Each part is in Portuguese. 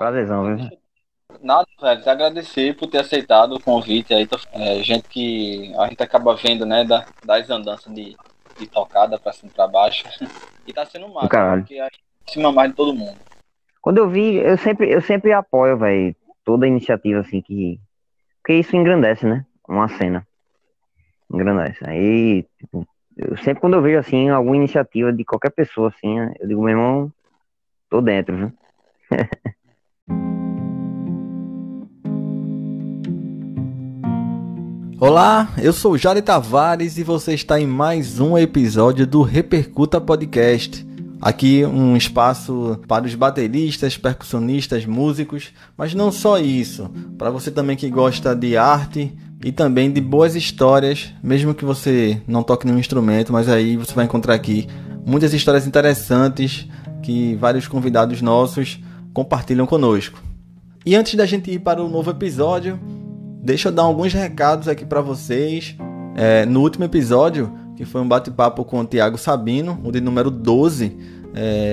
Prazerzão, viu? Nada, velho, te agradecer por ter aceitado o convite aí. Gente que a gente acaba vendo, né, das andanças de tocada pra cima e pra baixo. E tá sendo Do massa, caralho. porque aí cima mais de todo mundo. Quando eu vi, eu sempre apoio, velho, toda iniciativa assim que. Porque isso engrandece, né? Uma cena. Engrandece. Aí, tipo, eu sempre quando eu vejo assim, alguma iniciativa de qualquer pessoa, assim, eu digo, meu irmão, tô dentro, viu? Olá, eu sou Jari Tavares e você está em mais um episódio do Repercuta Podcast. Aqui um espaço para os bateristas, percussionistas, músicos, mas não só isso, para você também que gosta de arte e também de boas histórias, mesmo que você não toque nenhum instrumento, mas aí você vai encontrar aqui muitas histórias interessantes que vários convidados nossos compartilham conosco. E antes da gente ir para o novo episódio, deixa eu dar alguns recados aqui para vocês. No último episódio, que foi um bate-papo com o Thiago Sabino, o de número 12,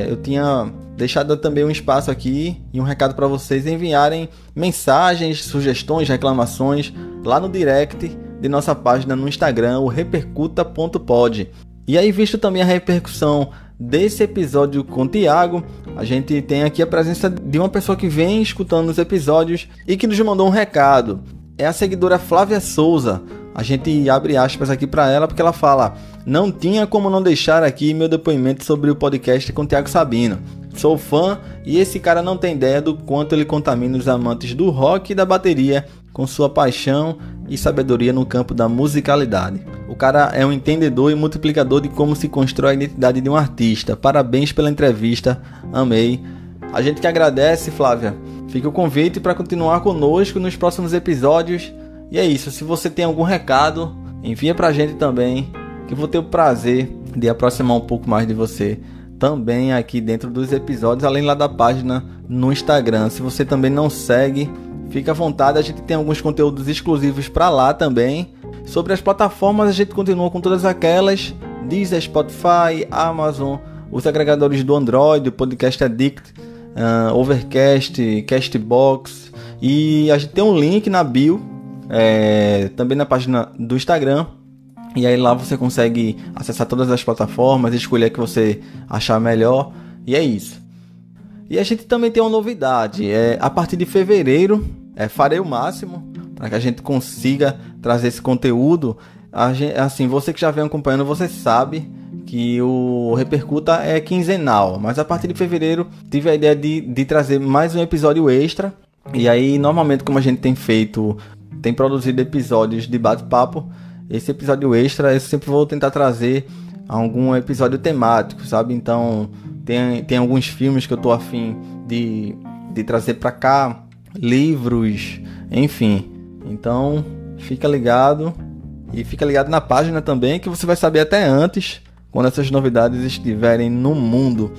eu tinha deixado também um espaço aqui e um recado para vocês enviarem mensagens, sugestões, reclamações lá no direct de nossa página no Instagram, o repercuta.pod. E aí, visto também a repercussão desse episódio com o Thiago, a gente tem aqui a presença de uma pessoa que vem escutando os episódios e que nos mandou um recado. É a seguidora Flávia Souza. A gente abre aspas aqui para ela porque ela fala: não tinha como não deixar aqui meu depoimento sobre o podcast com o Thiago Sabino. Sou fã e esse cara não tem ideia do quanto ele contamina os amantes do rock e da bateria com sua paixão e sabedoria no campo da musicalidade. O cara é um entendedor e multiplicador de como se constrói a identidade de um artista. Parabéns pela entrevista, amei. A gente que agradece, Flávia. Fica o convite para continuar conosco nos próximos episódios. E é isso, se você tem algum recado, envia pra gente também, que eu vou ter o prazer de aproximar um pouco mais de você também aqui dentro dos episódios, além lá da página no Instagram. Se você também não segue, fica à vontade, a gente tem alguns conteúdos exclusivos para lá também. Sobre as plataformas, a gente continua com todas aquelas: Deezer, Spotify, Amazon, os agregadores do Android, o Podcast Addict, Overcast, Castbox, e a gente tem um link na bio, também na página do Instagram, e aí lá você consegue acessar todas as plataformas, escolher a que você achar melhor, e é isso. E a gente também tem uma novidade: a partir de fevereiro farei o máximo para que a gente consiga trazer esse conteúdo. Assim, você que já vem acompanhando, você sabe que o Repercuta é quinzenal, mas a partir de fevereiro tive a ideia de trazer mais um episódio extra. E aí, normalmente, como a gente tem produzido episódios de bate-papo, esse episódio extra eu sempre vou tentar trazer algum episódio temático, sabe? Então tem alguns filmes que eu tô afim de trazer pra cá, livros, enfim. Então fica ligado, e fica ligado na página também, que você vai saber até antes, quando essas novidades estiverem no mundo.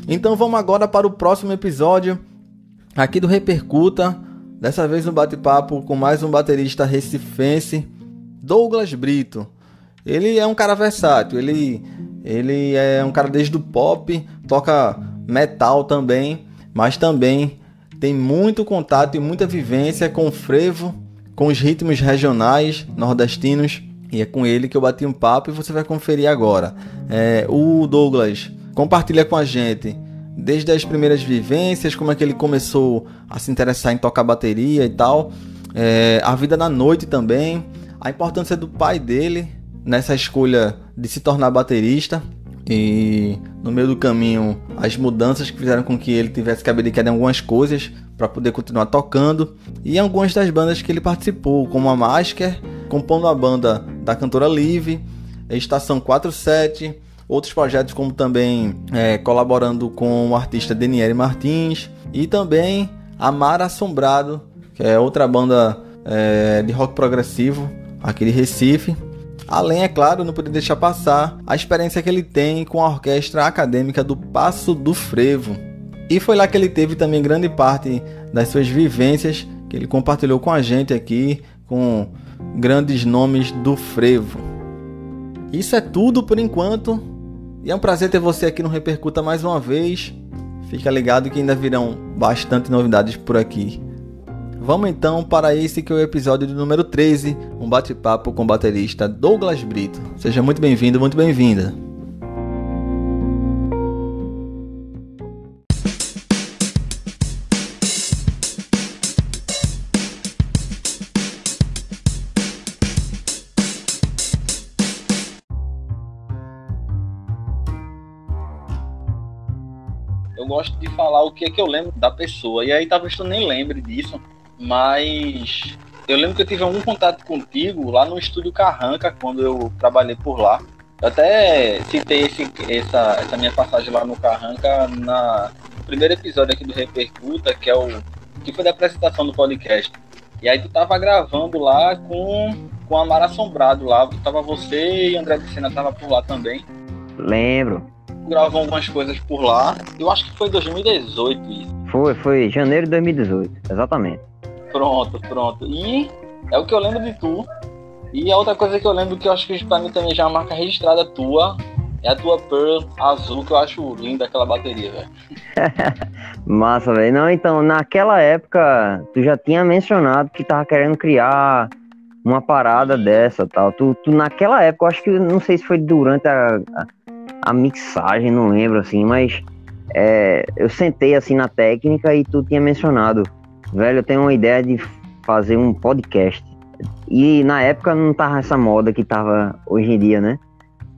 Então vamos agora para o próximo episódio aqui do Repercuta. Dessa vez um bate-papo com mais um baterista recifense, Douglas Brito. Ele é um cara versátil, ele é um cara desde o pop, toca metal também, mas também tem muito contato e muita vivência com o frevo, com os ritmos regionais nordestinos, e é com ele que eu bati um papo e você vai conferir agora. O Douglas compartilha com a gente desde as primeiras vivências, como é que ele começou a se interessar em tocar bateria e tal, a vida na noite também, a importância do pai dele nessa escolha de se tornar baterista, e no meio do caminho as mudanças que fizeram com que ele tivesse que abdicar de algumas coisas para poder continuar tocando, e algumas das bandas que ele participou, como a Masker, compondo a banda da cantora Live, Estação 47, outros projetos como também colaborando com o artista Denieri Martins, e também a Mar Assombrado, que é outra banda de rock progressivo aqui de Recife. Além, é claro, não poderia deixar passar a experiência que ele tem com a orquestra acadêmica do Passo do Frevo. E foi lá que ele teve também grande parte das suas vivências, que ele compartilhou com a gente aqui, com grandes nomes do frevo. Isso é tudo por enquanto. E é um prazer ter você aqui no Repercuta mais uma vez. Fica ligado que ainda virão bastante novidades por aqui. Vamos então para esse que é o episódio do número 13, um bate-papo com o baterista Douglas Brito. Seja muito bem-vindo, muito bem-vinda. Eu gosto de falar o que é que eu lembro da pessoa, e aí talvez tu nem lembre disso, mas eu lembro que eu tive algum contato contigo lá no Estúdio Carranca, quando eu trabalhei por lá. Eu até citei essa minha passagem lá no Carranca no primeiro episódio aqui do Repercuta, que foi da apresentação do podcast. E aí tu tava gravando lá com a Mara Assombrado lá, tava você e André de Sena tava por lá também. Lembro. Gravou algumas coisas por lá. Eu acho que foi 2018 isso. Foi janeiro de 2018, exatamente. Pronto. E é o que eu lembro de tu. E a outra coisa que eu lembro, que eu acho que pra mim também já é uma marca registrada tua, é a tua Pearl azul, que eu acho linda aquela bateria, velho. Massa, velho. Não, então, naquela época, tu já tinha mencionado que tava querendo criar uma parada dessa, tal. Tu naquela época, eu acho que, não sei se foi durante a mixagem, não lembro, assim, mas eu sentei, assim, na técnica e tu tinha mencionado, velho, eu tenho uma ideia de fazer um podcast. E na época não tava essa moda que tava hoje em dia, né?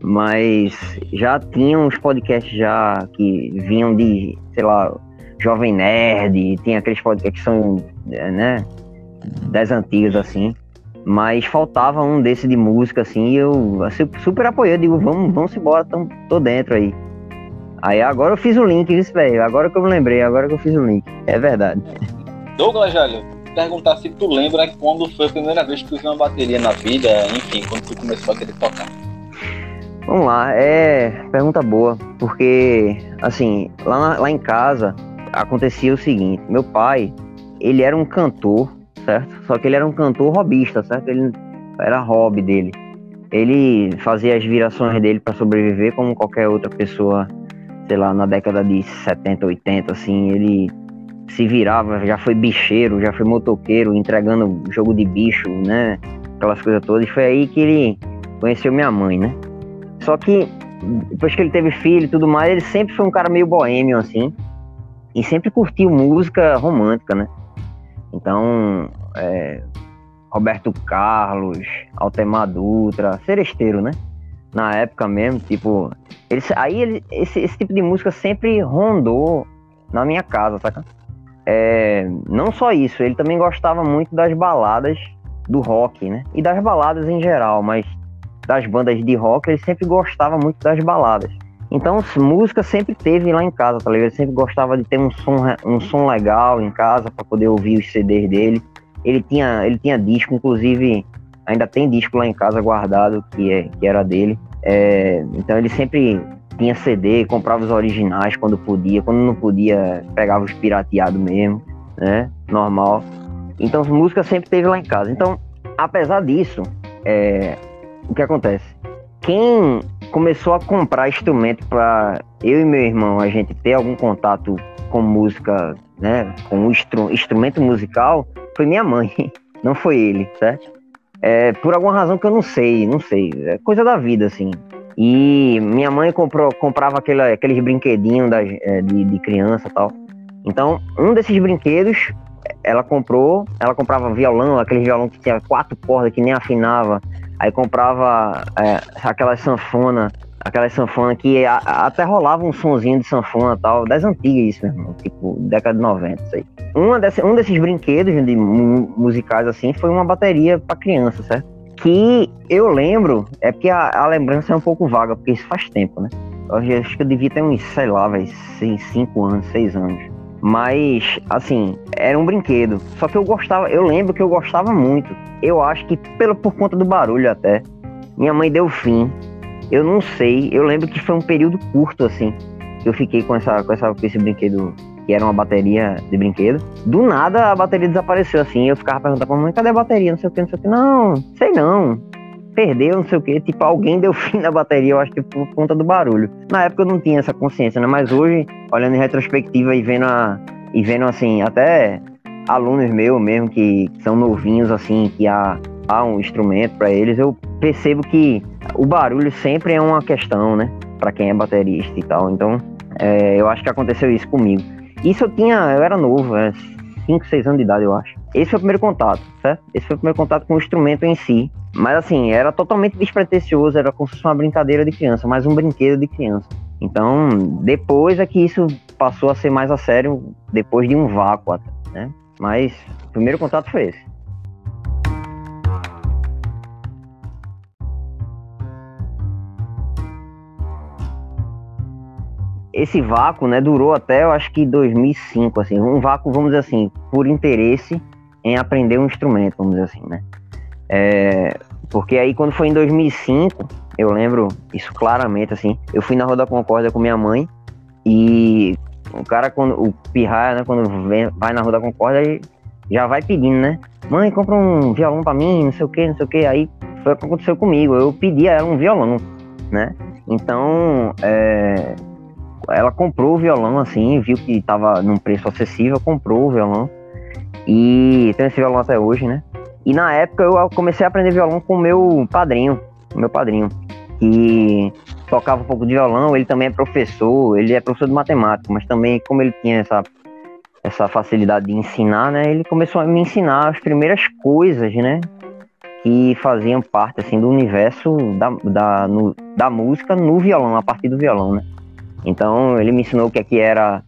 Mas já tinha uns podcasts já que vinham de, sei lá, Jovem Nerd, tem aqueles podcasts que são, né, das antigas, assim. Mas faltava um desse de música, assim, e eu super apoiei, digo, vamos embora, tô dentro aí. Aí agora eu fiz o link, isso, velho, agora que eu me lembrei, agora que eu fiz o link, é verdade. Douglas, velho, perguntar se tu lembra quando foi a primeira vez que tu viu uma bateria na vida, enfim, quando tu começou a querer tocar. Vamos lá, pergunta boa, porque, assim, lá em casa acontecia o seguinte, meu pai, ele era um cantor, certo? Só que ele era um cantor hobbyista, certo? Ele era hobby dele. Ele fazia as virações dele para sobreviver como qualquer outra pessoa, sei lá, na década de 70, 80, assim, ele se virava, já foi bicheiro, já foi motoqueiro, entregando jogo de bicho, né? Aquelas coisas todas. E foi aí que ele conheceu minha mãe, né? Só que depois que ele teve filho e tudo mais, ele sempre foi um cara meio boêmio, assim, e sempre curtiu música romântica, né? Então, Roberto Carlos, Altemar Dutra, seresteiro, né? Na época mesmo, tipo... Esse tipo de música sempre rondou na minha casa, saca? Não só isso, ele também gostava muito das baladas do rock, né? E das baladas em geral, mas das bandas de rock, ele sempre gostava muito das baladas. Então, música sempre teve lá em casa, tá ligado? Ele sempre gostava de ter um som legal em casa para poder ouvir os CDs dele. Ele tinha disco, inclusive ainda tem disco lá em casa guardado que era dele. Então ele sempre tinha CD, comprava os originais quando podia. Quando não podia, pegava os pirateados mesmo, né? Normal. Então, música sempre teve lá em casa. Então, apesar disso, o que acontece? Quem começou a comprar instrumento para eu e meu irmão a gente ter algum contato com música, né, com instrumento musical, foi minha mãe, não foi ele, certo? Por alguma razão que eu não sei, é coisa da vida, assim. E minha mãe comprava aqueles brinquedinhos de criança e tal. Então, um desses brinquedos, ela comprava violão, aquele violão que tinha 4 cordas que nem afinava. Aí comprava aquelas sanfona que até rolava um sonzinho de sanfona e tal, das antigas isso, meu irmão, tipo, década de 90, isso aí. Um desses brinquedos musicais, assim, foi uma bateria pra criança, certo? Que eu lembro, porque a lembrança é um pouco vaga, porque isso faz tempo, né? Eu acho que eu devia ter uns, sei lá, 5 anos, 6 anos. Mas, assim, era um brinquedo. Só que eu lembro que eu gostava muito. Eu acho que por conta do barulho até. Minha mãe deu fim. Eu não sei. Eu lembro que foi um período curto, assim. Que eu fiquei com esse brinquedo, que era uma bateria de brinquedo. Do nada a bateria desapareceu, assim. Eu ficava perguntando pra mãe, cadê a bateria? Não sei o que. Não, sei não. perdeu, não sei o que, tipo, alguém deu fim na bateria, eu acho que por conta do barulho. Na época eu não tinha essa consciência, né? Mas hoje, olhando em retrospectiva e vendo assim, até alunos meus mesmo que são novinhos, assim, que há um instrumento para eles, eu percebo que o barulho sempre é uma questão, né? Para quem é baterista e tal. Então, eu acho que aconteceu isso comigo. Isso eu era novo, 5, 6 anos de idade, eu acho. Esse foi o primeiro contato, certo? Esse foi o primeiro contato com o instrumento em si. Mas assim, era totalmente despretensioso, era como se fosse uma brincadeira de criança, mais um brinquedo de criança. Então, depois é que isso passou a ser mais a sério, depois de um vácuo, né? Mas o primeiro contato foi esse. Esse vácuo, né, durou até, eu acho que 2005, assim, um vácuo, vamos dizer assim, por interesse em aprender um instrumento, vamos dizer assim, né? Porque aí quando foi em 2005, eu lembro isso claramente, assim, eu fui na Rua da Concórdia com minha mãe e o cara, o pirraia, né, quando vai na Rua da Concórdia, já vai pedindo, né? Mãe, compra um violão pra mim, não sei o que, aí foi o que aconteceu comigo, eu pedi a ela um violão, né? Então, ela comprou o violão, assim, viu que tava num preço acessível, comprou o violão e tem esse violão até hoje, né? E na época eu comecei a aprender violão com o meu padrinho, que tocava um pouco de violão. Ele também é professor, ele é professor de matemática, mas também, como ele tinha essa facilidade de ensinar, né? Ele começou a me ensinar as primeiras coisas, né? Que faziam parte, assim, do universo da música no violão, a partir do violão, né? Então ele me ensinou o que era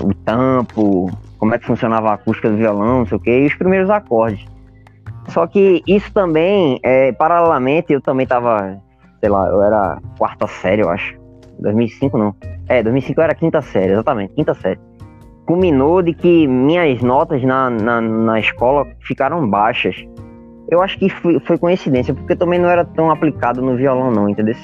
o tampo, como é que funcionava a acústica do violão, não sei o que, e os primeiros acordes. Só que isso também, paralelamente, eu também tava, sei lá, eu era quarta série, eu acho. 2005 não. 2005 eu era quinta série, exatamente, quinta série. Culminou de que minhas notas na escola ficaram baixas. Eu acho que foi coincidência, porque eu também não era tão aplicado no violão não, entendeu?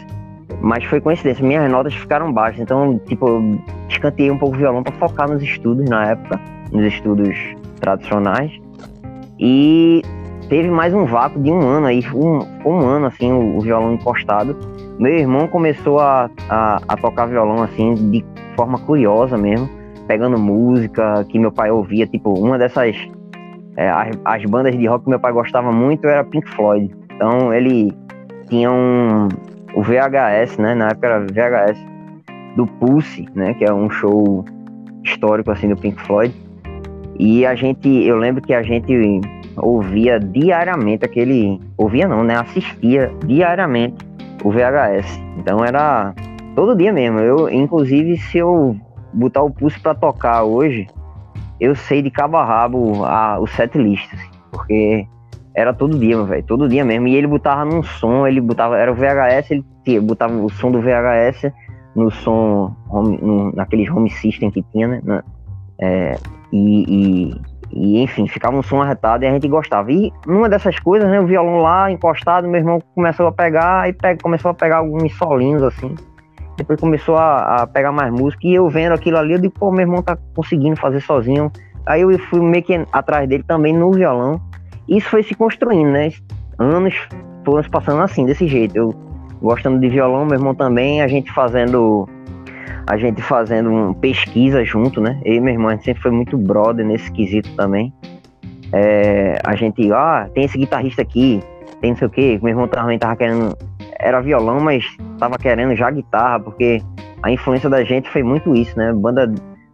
Mas foi coincidência, minhas notas ficaram baixas, então, tipo, eu escanteei um pouco o violão para focar nos estudos na época, nos estudos tradicionais. E teve mais um vácuo de um ano aí, um ano, assim, o violão encostado. Meu irmão começou a tocar violão, assim, de forma curiosa mesmo, pegando música que meu pai ouvia, tipo, uma dessas... as bandas de rock que meu pai gostava muito era Pink Floyd. Então, ele tinha o VHS, né? Na época era VHS do Pulse, né? Que é um show histórico, assim, do Pink Floyd. E eu lembro que a gente ouvia diariamente ouvia não, né? Assistia diariamente o VHS. Então era todo dia mesmo. Inclusive, se eu botar o Pulse pra tocar hoje, eu sei de cabo a rabo o setlist, assim, porque era todo dia, meu velho, todo dia mesmo. E ele botava num som, era o VHS, ele botava o som do VHS no som, naqueles home system que tinha, né? E enfim, ficava um som arretado e a gente gostava. E uma dessas coisas, né, o violão lá encostado, meu irmão começou a pegar, começou a pegar alguns solinhos assim. Depois começou a pegar mais música e eu vendo aquilo ali, eu digo, pô, meu irmão tá conseguindo fazer sozinho. Aí eu fui meio que atrás dele também no violão. Isso foi se construindo, né? Anos foram se passando assim, desse jeito. Eu gostando de violão, meu irmão também, a gente fazendo pesquisa junto, né? Eu e meu irmão, a gente sempre foi muito brother nesse quesito também. A gente, tem esse guitarrista aqui, tem não sei o que, meu irmão também tava querendo, era violão, mas tava querendo já guitarra, porque a influência da gente foi muito isso, né?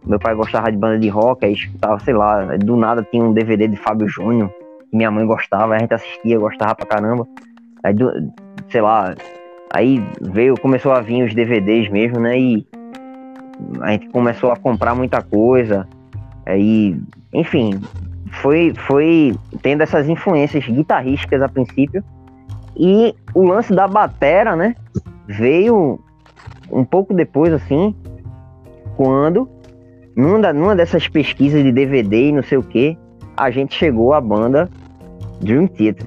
Meu pai gostava de banda de rock, aí escutava, sei lá, do nada tinha um DVD de Fábio Júnior, que minha mãe gostava, a gente assistia, gostava pra caramba. Aí, sei lá, aí começou a vir os DVDs mesmo, né? E a gente começou a comprar muita coisa. Aí, enfim, foi tendo essas influências guitarrísticas a princípio. E o lance da batera, né? Veio um pouco depois, assim, quando, numa dessas pesquisas de DVD e não sei o que, a gente chegou à banda Dream Theater.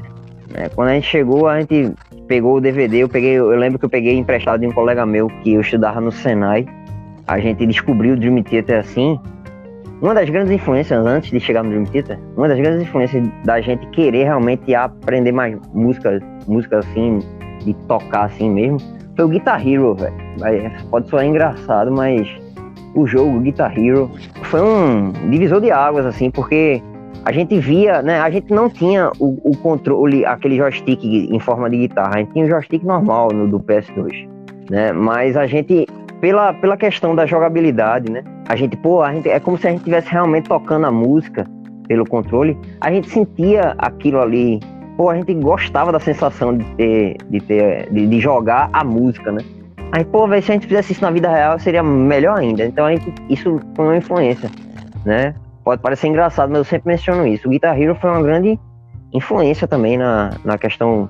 Quando a gente chegou, a gente pegou o DVD, eu lembro que eu peguei emprestado de um colega meu que eu estudava no Senai. A gente descobriu o Dream Theater assim. Uma das grandes influências, antes de chegar no Dream Theater, uma das grandes influências da gente querer realmente aprender mais música música assim, de tocar assim mesmo, foi o Guitar Hero, velho. Pode soar engraçado, mas o jogo Guitar Hero foi um divisor de águas, assim, porque a gente via, né, a gente não tinha o controle, aquele joystick em forma de guitarra, a gente tinha um joystick normal do PS2, né, mas a gente, pela questão da jogabilidade, né, a gente, é como se a gente estivesse realmente tocando a música pelo controle, a gente sentia aquilo ali, a gente gostava da sensação de jogar a música, né. Aí, velho, se a gente fizesse isso na vida real, seria melhor ainda. Então, isso foi uma influência, né? Pode parecer engraçado, mas eu sempre menciono isso. O Guitar Hero foi uma grande influência também na questão,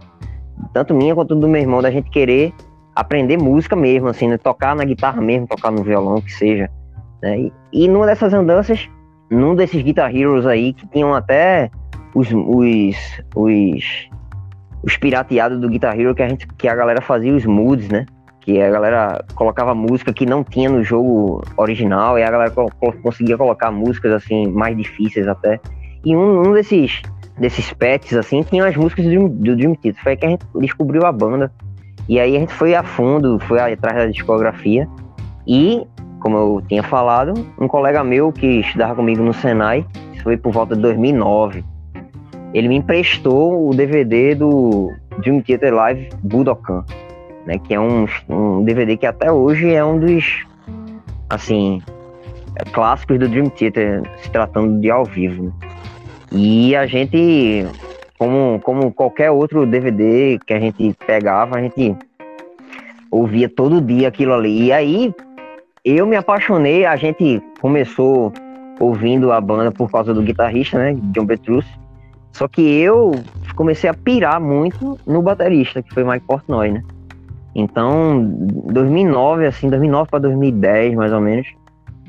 tanto minha quanto do meu irmão, da gente querer aprender música mesmo, assim, né? Tocar na guitarra mesmo, tocar no violão, que seja. Né? E numa dessas andanças, num desses Guitar Heroes aí, que tinham até os pirateados do Guitar Hero, que a galera fazia os moods, né? Que a galera colocava música que não tinha no jogo original, e a galera conseguia colocar músicas assim, mais difíceis até. E um desses patches, assim, tinha as músicas do Dream Theater. Foi aí que a gente descobriu a banda. E aí a gente foi a fundo, foi atrás da discografia. E, como eu tinha falado, um colega meu que estudava comigo no Senai, isso foi por volta de 2009, ele me emprestou o DVD do Dream Theater Live Budokan, né, que é um DVD que até hoje é um dos, assim, clássicos do Dream Theater, se tratando de ao vivo. Né? E a gente, como qualquer outro DVD que a gente pegava, a gente ouvia todo dia aquilo ali. E aí, eu me apaixonei, a gente começou ouvindo a banda por causa do guitarrista, né, John Petrucci. Só que eu comecei a pirar muito no baterista, que foi Mike Portnoy, né? Então, 2009 para 2010, mais ou menos,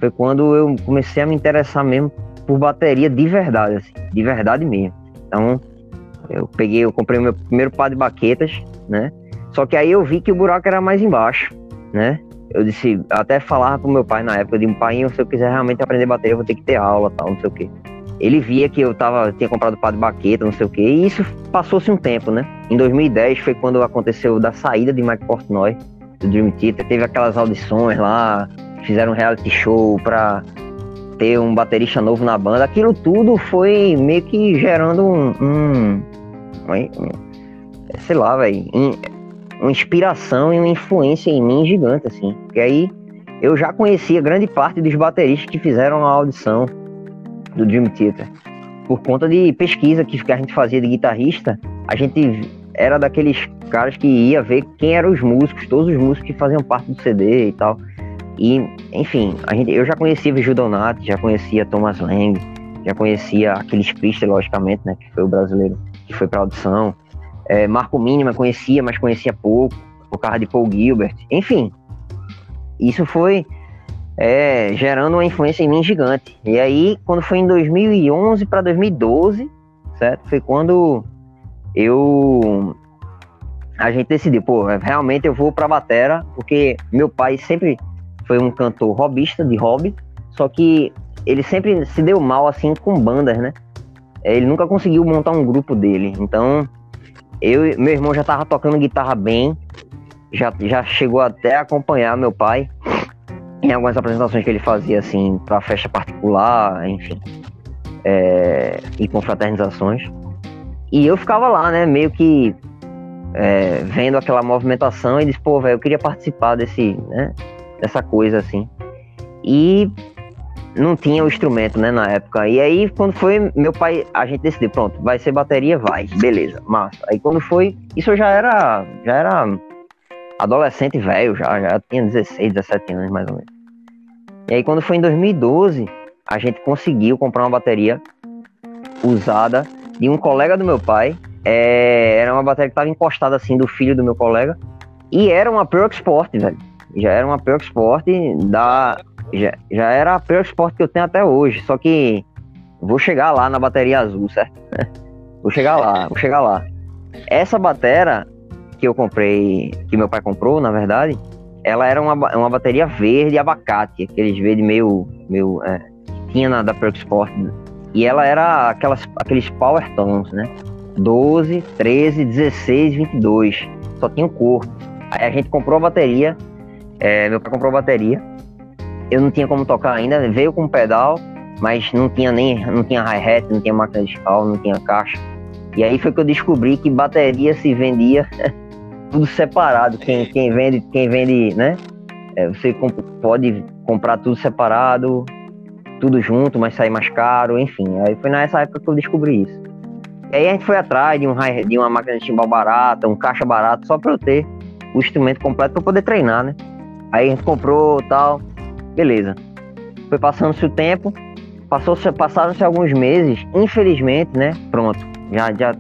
foi quando eu comecei a me interessar mesmo por bateria de verdade, assim, de verdade mesmo. Então, eu comprei o meu primeiro par de baquetas, né? Só que aí eu vi que o buraco era mais embaixo, né? Eu disse, até falava pro meu pai na época, eu disse, pai, se eu quiser realmente aprender bateria, eu vou ter que ter aula, tal, não sei o quê. Ele via que eu tinha comprado par de baqueta, não sei o quê, e isso passou-se um tempo, né? Em 2010 foi quando aconteceu da saída de Mike Portnoy do Dream Theater, teve aquelas audições lá, fizeram um reality show pra ter um baterista novo na banda. Aquilo tudo foi meio que gerando sei lá, velho, uma inspiração e uma influência em mim gigante, assim. Porque aí eu já conhecia grande parte dos bateristas que fizeram a audição do Dream Theater. Por conta de pesquisa que a gente fazia de guitarrista, a gente era daqueles caras que ia ver quem eram os músicos, todos os músicos que faziam parte do CD e tal. E, enfim, eu já conhecia Vigil Donati, já conhecia Thomas Lang, já conhecia Aquiles Priester, logicamente, né, que foi o brasileiro que foi pra audição. Marco Mínima conhecia, mas conhecia pouco, por causa de Paul Gilbert. Enfim, isso foi gerando uma influência em mim gigante. E aí, quando foi em 2011 para 2012, certo? Foi quando a gente decidiu, realmente eu vou pra batera, porque meu pai sempre foi um cantor robista, de hobby, só que ele sempre se deu mal, assim, com bandas, né? Ele nunca conseguiu montar um grupo dele. Então, meu irmão já tava tocando guitarra bem, já chegou até a acompanhar meu pai em algumas apresentações que ele fazia, assim, pra festa particular, enfim, e confraternizações. E eu ficava lá, né, meio que vendo aquela movimentação e disse, velho, eu queria participar dessa coisa, assim. E não tinha o instrumento, né, na época. E aí, quando foi, meu pai, a gente decidiu, pronto, vai ser bateria, vai, beleza, massa. Aí quando foi, isso eu já era adolescente velho, já tinha 16, 17 anos, mais ou menos. E aí, quando foi em 2012, a gente conseguiu comprar uma bateria usada de um colega do meu pai. Era uma bateria que estava encostada, assim, do filho do meu colega. E era uma Pearl Sport, velho. Já era uma Pearl Sport já era a Pearl Sport que eu tenho até hoje. Só que vou chegar lá na bateria azul, certo? Vou chegar lá. Essa batera que eu comprei, que meu pai comprou, na verdade, ela era uma bateria verde abacate, aqueles verde meio tinha da Pearl Sport, e ela era aqueles power tones, né? 12, 13, 16, 22. Só tinha o corpo. Aí a gente comprou a bateria. Meu pai comprou a bateria. Eu não tinha como tocar ainda. Veio com pedal, mas não tinha hi-hat, não tinha máquina de escala, não tinha caixa. E aí foi que eu descobri que bateria se vendia tudo separado. Quem vende, né? Você pode comprar tudo separado, tudo junto, mas sair mais caro, enfim. Aí foi nessa época que eu descobri isso. E aí a gente foi atrás de uma máquina de timbal barata, um caixa barato, só pra eu ter o instrumento completo pra poder treinar, né? Aí a gente comprou tal, beleza. Foi passando-se o tempo, passaram-se alguns meses, infelizmente, né? Pronto,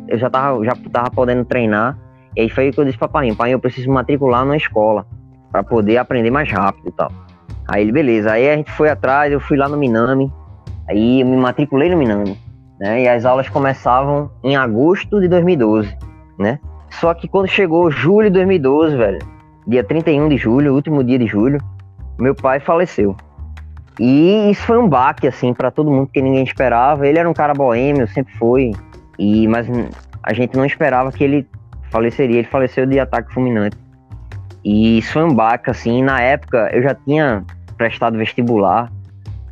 eu já tava podendo treinar. E aí foi que eu disse pra pai, eu preciso matricular numa escola pra poder aprender mais rápido e tal. Aí ele, beleza, aí a gente foi atrás, eu fui lá no Minami, aí eu me matriculei no Minami, né? E as aulas começavam em agosto de 2012, né? Só que quando chegou julho de 2012, velho, dia 31 de julho, último dia de julho, meu pai faleceu. E isso foi um baque, assim, pra todo mundo, que ninguém esperava. Ele era um cara boêmio, sempre foi, mas a gente não esperava que ele faleceria. Ele faleceu de ataque fulminante. E isso foi um baque, assim. Na época, eu já tinha prestado vestibular.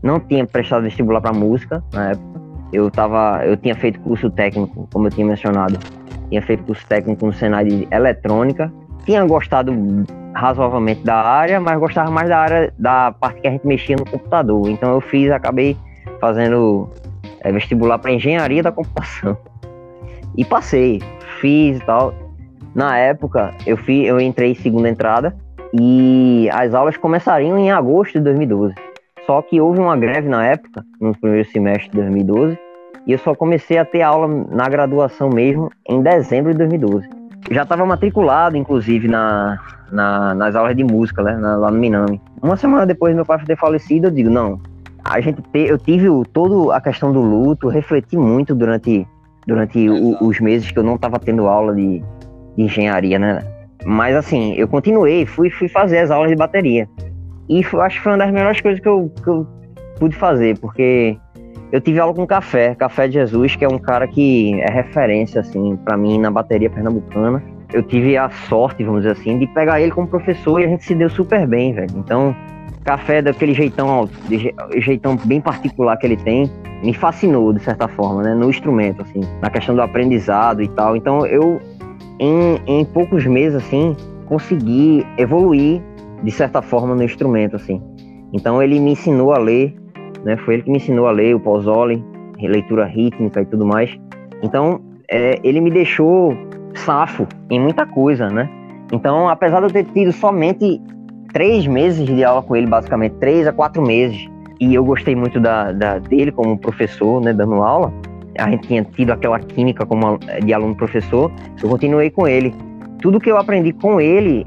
Não tinha prestado vestibular pra música, na época. Eu tinha feito curso técnico, como eu tinha mencionado. Tinha feito curso técnico no Senai de eletrônica. Tinha gostado razoavelmente da área, mas gostava mais da parte que a gente mexia no computador. Então eu acabei fazendo vestibular para engenharia da computação. E passei, fiz e tal. Na época, eu entrei segunda entrada e as aulas começariam em agosto de 2012. Só que houve uma greve na época, no primeiro semestre de 2012, e eu só comecei a ter aula na graduação mesmo em dezembro de 2012. Já estava matriculado, inclusive, nas aulas de música, né, lá no Minami. Uma semana depois do meu pai ter falecido, eu digo, não, eu tive toda a questão do luto, refleti muito durante os meses que eu não estava tendo aula de engenharia, né? Mas assim, eu continuei, fui fazer as aulas de bateria. E acho que foi uma das melhores coisas que eu pude fazer, porque eu tive aula com Café de Jesus, que é um cara que é referência, assim, pra mim na bateria pernambucana. Eu tive a sorte, vamos dizer assim, de pegar ele como professor e a gente se deu super bem, velho. Então, Café, daquele jeitão bem particular que ele tem, me fascinou, de certa forma, né, no instrumento, assim, na questão do aprendizado e tal. Então, eu, em poucos meses, assim, consegui evoluir, de certa forma, no instrumento, assim. Então, ele me ensinou a ler, né, foi ele que me ensinou a ler o Pozzoli, leitura rítmica e tudo mais. Então, ele me deixou safo em muita coisa, né? Então, apesar de eu ter tido somente 3 meses de aula com ele, basicamente 3 a 4 meses, e eu gostei muito dele como professor, né, dando aula, a gente tinha tido aquela química de aluno-professor, eu continuei com ele. Tudo que eu aprendi com ele,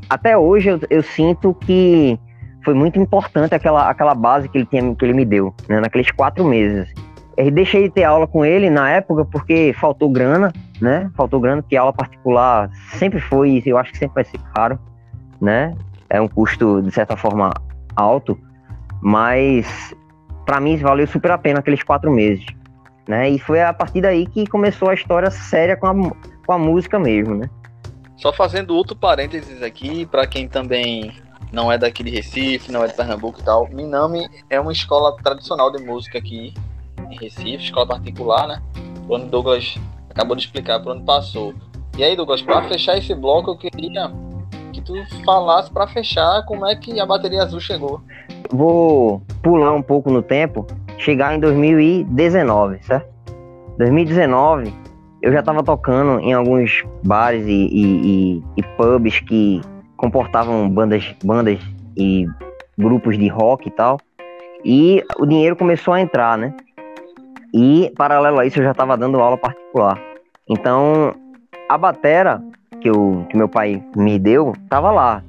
até hoje eu sinto que foi muito importante aquela base que ele me deu, né, naqueles 4 meses. Eu deixei de ter aula com ele na época porque faltou grana, né? Faltou grana, porque aula particular sempre foi, eu acho que sempre vai ser caro, né? É um custo, de certa forma, alto, mas para mim valeu super a pena aqueles 4 meses, né? E foi a partir daí que começou a história séria com a música mesmo, né? Só fazendo outro parênteses aqui, para quem também não é daqui de Recife, não é de Pernambuco e tal, Minami é uma escola tradicional de música aqui em Recife, escola particular, né? O ano Douglas acabou de explicar por onde passou. E aí, Douglas, para fechar esse bloco, eu queria que tu falasse para fechar como é que a Bateria Azul chegou. Vou pular um pouco no tempo, chegar em 2019, certo? 2019, eu já estava tocando em alguns bares e pubs que comportavam bandas e grupos de rock e tal, e o dinheiro começou a entrar, né? E, paralelo a isso, eu já estava dando aula particular. Então, a batera que meu pai me deu, tava lá.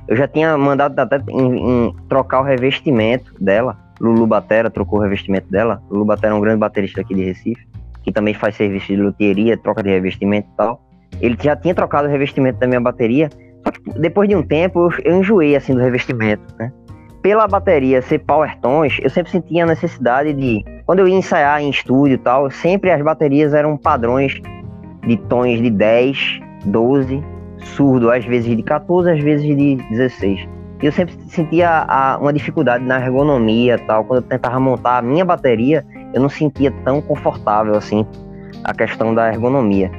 Eu já tinha mandado até em trocar o revestimento dela. Lulu Batera trocou o revestimento dela. Lulu Batera é um grande baterista aqui de Recife, que também faz serviço de luthieria, troca de revestimento e tal. Ele já tinha trocado o revestimento da minha bateria, só que depois de um tempo eu enjoei assim do revestimento, né? Pela bateria ser Power Tones, eu sempre sentia a necessidade de quando eu ia ensaiar em estúdio e tal, sempre as baterias eram padrões de tons de 10, 12, surdo, às vezes de 14, às vezes de 16. E eu sempre sentia uma dificuldade na ergonomia e tal. Quando eu tentava montar a minha bateria, eu não sentia tão confortável assim a questão da ergonomia.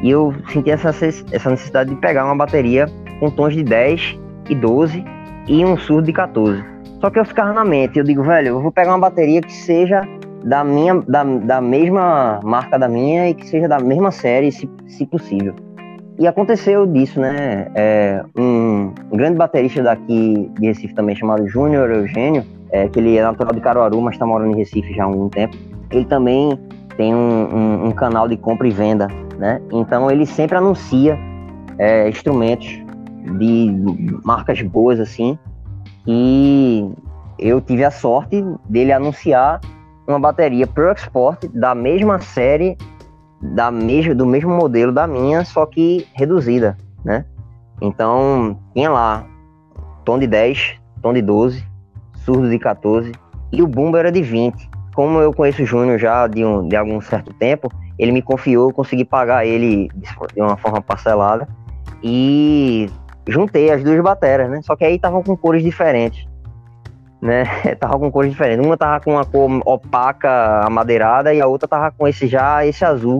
E eu sentia essa necessidade de pegar uma bateria com tons de 10 e 12 e um surdo de 14. Só que eu ficava na mente, eu digo, velho, eu vou pegar uma bateria que seja da mesma marca da minha e que seja da mesma série, se possível. E aconteceu disso, né? Um grande baterista daqui de Recife também, chamado Júnior Eugênio, que ele é natural de Caruaru, mas está morando em Recife já há algum tempo. Ele também tem um canal de compra e venda, né? Então ele sempre anuncia instrumentos de marcas boas, assim. E eu tive a sorte dele anunciar uma bateria Pro Export da mesma série, do mesmo modelo da minha, só que reduzida, né? Então, tinha lá tom de 10, tom de 12, surdo de 14 e o bumbo era de 20. Como eu conheço o Júnior já de algum certo tempo, ele me confiou, eu consegui pagar ele de uma forma parcelada e juntei as duas bateras, né? Só que aí estavam com cores diferentes, né? Tava com cores diferentes. Uma tava com uma cor opaca, amadeirada, e a outra tava com esse azul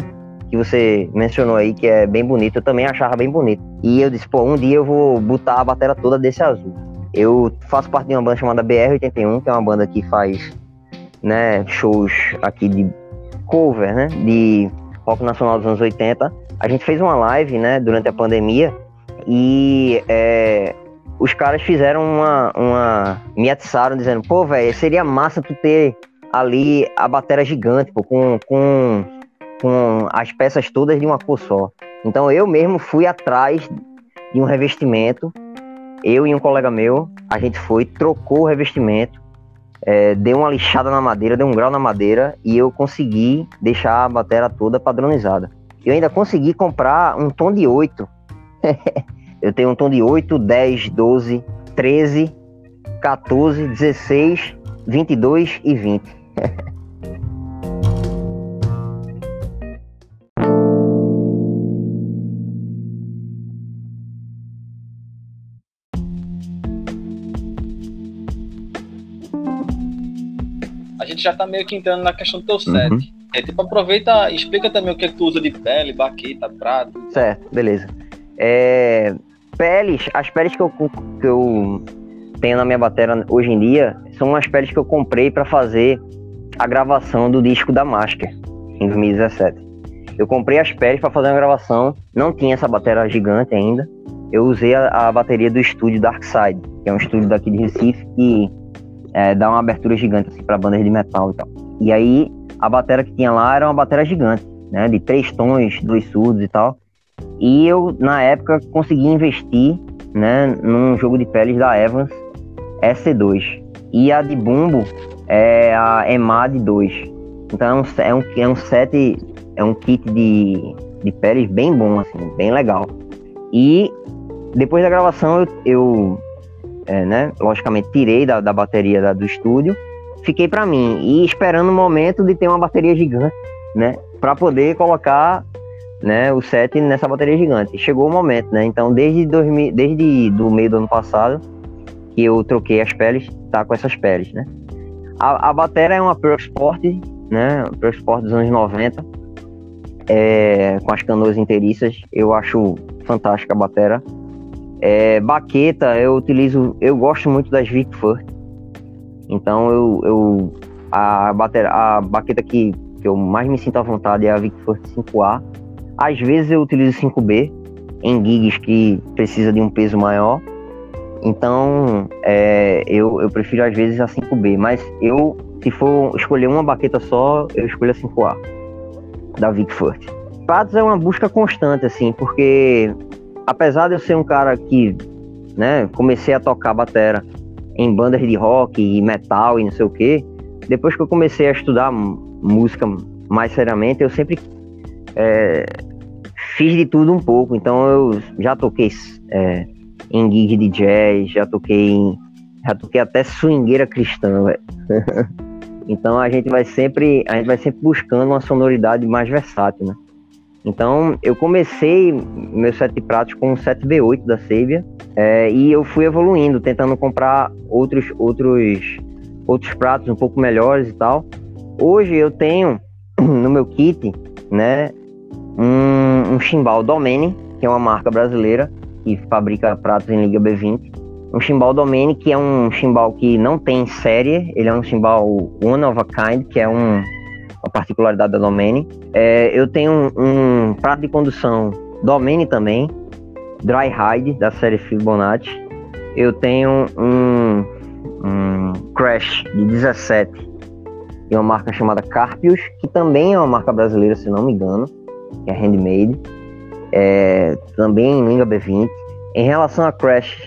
que você mencionou aí, que é bem bonito. Eu também achava bem bonito. E eu disse, pô, um dia eu vou botar a bateria toda desse azul. Eu faço parte de uma banda chamada BR-81, que é uma banda que faz, né, shows aqui de cover, né, de rock nacional dos anos 80. A gente fez uma live, né, durante a pandemia, e os caras fizeram me atiçaram dizendo, pô, velho, seria massa tu ter ali a bateria gigante, pô, com as peças todas de uma cor só. Então eu mesmo fui atrás de um revestimento, eu e um colega meu, a gente trocou o revestimento, deu uma lixada na madeira, deu um grau na madeira, e eu consegui deixar a bateria toda padronizada. Eu ainda consegui comprar um tom de 8. Eu tenho um tom de 8, 10, 12, 13, 14, 16, 22 e 20. A gente já tá meio que entrando na questão do teu set. Tipo, aproveita e explica também o que é que tu usa de pele, baqueta, prato. Certo, beleza. As peles que eu tenho na minha bateria hoje em dia são as peles que eu comprei para fazer a gravação do disco da Masker em 2017. Eu comprei as peles para fazer uma gravação, não tinha essa bateria gigante ainda. Eu usei a bateria do estúdio Darkside, que é um estúdio daqui de Recife que dá uma abertura gigante assim, para bandas de metal e tal. E aí a bateria que tinha lá era uma bateria gigante, né, de 3 tons, 2 surdos e tal. E eu, na época, consegui investir, né, num jogo de peles da Evans SC2. E a de bumbo é a EMAD 2. Então é um set, é um kit de peles bem bom, assim, bem legal. E depois da gravação eu né, logicamente tirei da bateria do estúdio, fiquei pra mim e esperando o momento de ter uma bateria gigante, né, pra poder colocar, né, o set nessa bateria gigante. Chegou o momento, né? Então desde do meio do ano passado que eu troquei as peles, tá com essas peles, né? A bateria é uma Pro Export, né? Pro Export dos anos 90, com as canoas inteiriças. Eu acho fantástica a bateria. Baqueta eu gosto muito das Vic Firth. Então a baqueta que eu mais me sinto à vontade é a Vic Firth 5A. Às vezes eu utilizo 5B em gigs que precisa de um peso maior. Então eu prefiro às vezes a 5B, mas se for escolher uma baqueta só, eu escolho a 5A da Vic Firth. Pratos é uma busca constante, assim, porque apesar de eu ser um cara que, né, comecei a tocar bateria em bandas de rock e metal e não sei o que, depois que eu comecei a estudar música mais seriamente, eu sempre fiz de tudo um pouco. Então eu já toquei em gig de jazz, já toquei até swingueira cristã, velho. Então a gente vai sempre buscando uma sonoridade mais versátil, né? Então eu comecei meus set de pratos com um set V8 da Sabian, e eu fui evoluindo, tentando comprar outros pratos um pouco melhores e tal. Hoje eu tenho no meu kit, né, um chimbal Domene, que é uma marca brasileira que fabrica pratos em liga B20. Um chimbal Domene, que é um chimbal que não tem série, ele é um chimbal one of a kind, que é uma particularidade da Domene. Eu tenho um prato de condução Domene também, Dry Hide, da série Fibonacci. Eu tenho um Crash de 17, de uma marca chamada Carpius, que também é uma marca brasileira, se não me engano, que é handmade, também em língua B20. Em relação a Crash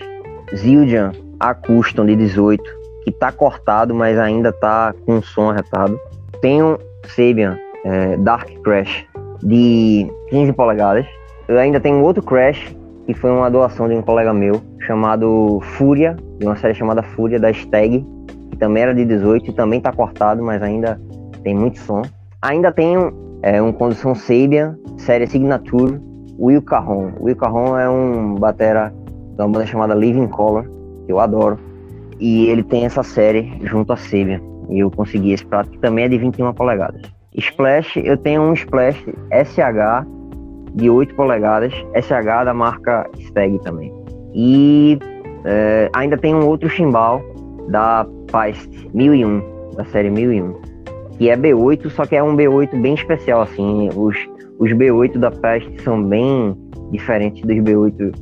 Zildjian, a Custom de 18, que tá cortado, mas ainda tá com som arretado. Tenho Sabian Dark Crash de 15 polegadas. Eu ainda tenho outro Crash, que foi uma doação de um colega meu, chamado Fúria, de uma série chamada Fúria, da Steg, que também era de 18 e também tá cortado, mas ainda tem muito som. Ainda tenho um condução Sabian, série Signature, Will Cajon. Will Cajon é um batera de uma banda chamada Living Color, que eu adoro, e ele tem essa série junto à Sabian, e eu consegui esse prato, que também é de 21 polegadas. Splash, eu tenho um Splash SH de 8 polegadas, SH da marca Steg também. E ainda tem um outro chimbal da Feist 1001, da série 1001, que é B8, só que é um B8 bem especial, assim. Os B8 da Feist são bem diferentes dos B8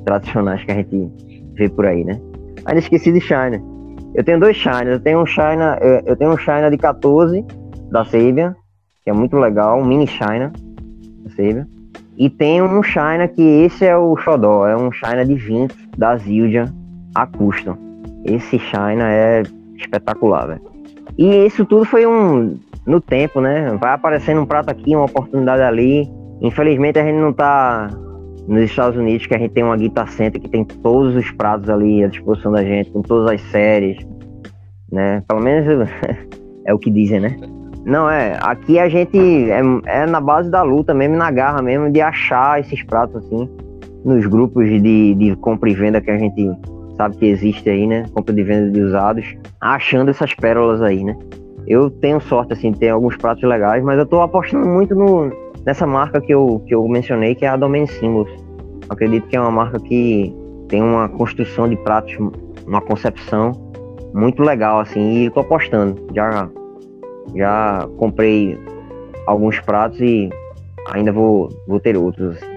tradicionais que a gente vê por aí, né? Ainda esqueci de China. Eu tenho dois Chinas. Eu tenho um China de 14 da Sabian, que é muito legal, um mini China da Sabian. E tem um China que esse é o xodó, é um China de 20 da Zildjian, a Custom. Esse China é espetacular, velho. E isso tudo foi no tempo, né? Vai aparecendo um prato aqui, uma oportunidade ali. Infelizmente a gente não tá nos Estados Unidos, que a gente tem uma Guitar Center que tem todos os pratos ali à disposição da gente, com todas as séries, né? Pelo menos é o que dizem, né? Não, aqui a gente é na base da luta mesmo, na garra mesmo, de achar esses pratos assim, nos grupos de compra e venda que a gente sabe que existe aí, né? Compra e venda de usados, achando essas pérolas aí, né? Eu tenho sorte, assim, de ter alguns pratos legais, mas eu tô apostando muito nessa marca que eu mencionei, que é a Domene Symbols. Acredito que é uma marca que tem uma construção de pratos, uma concepção muito legal, assim, e eu tô apostando. Já comprei alguns pratos e ainda vou ter outros, assim.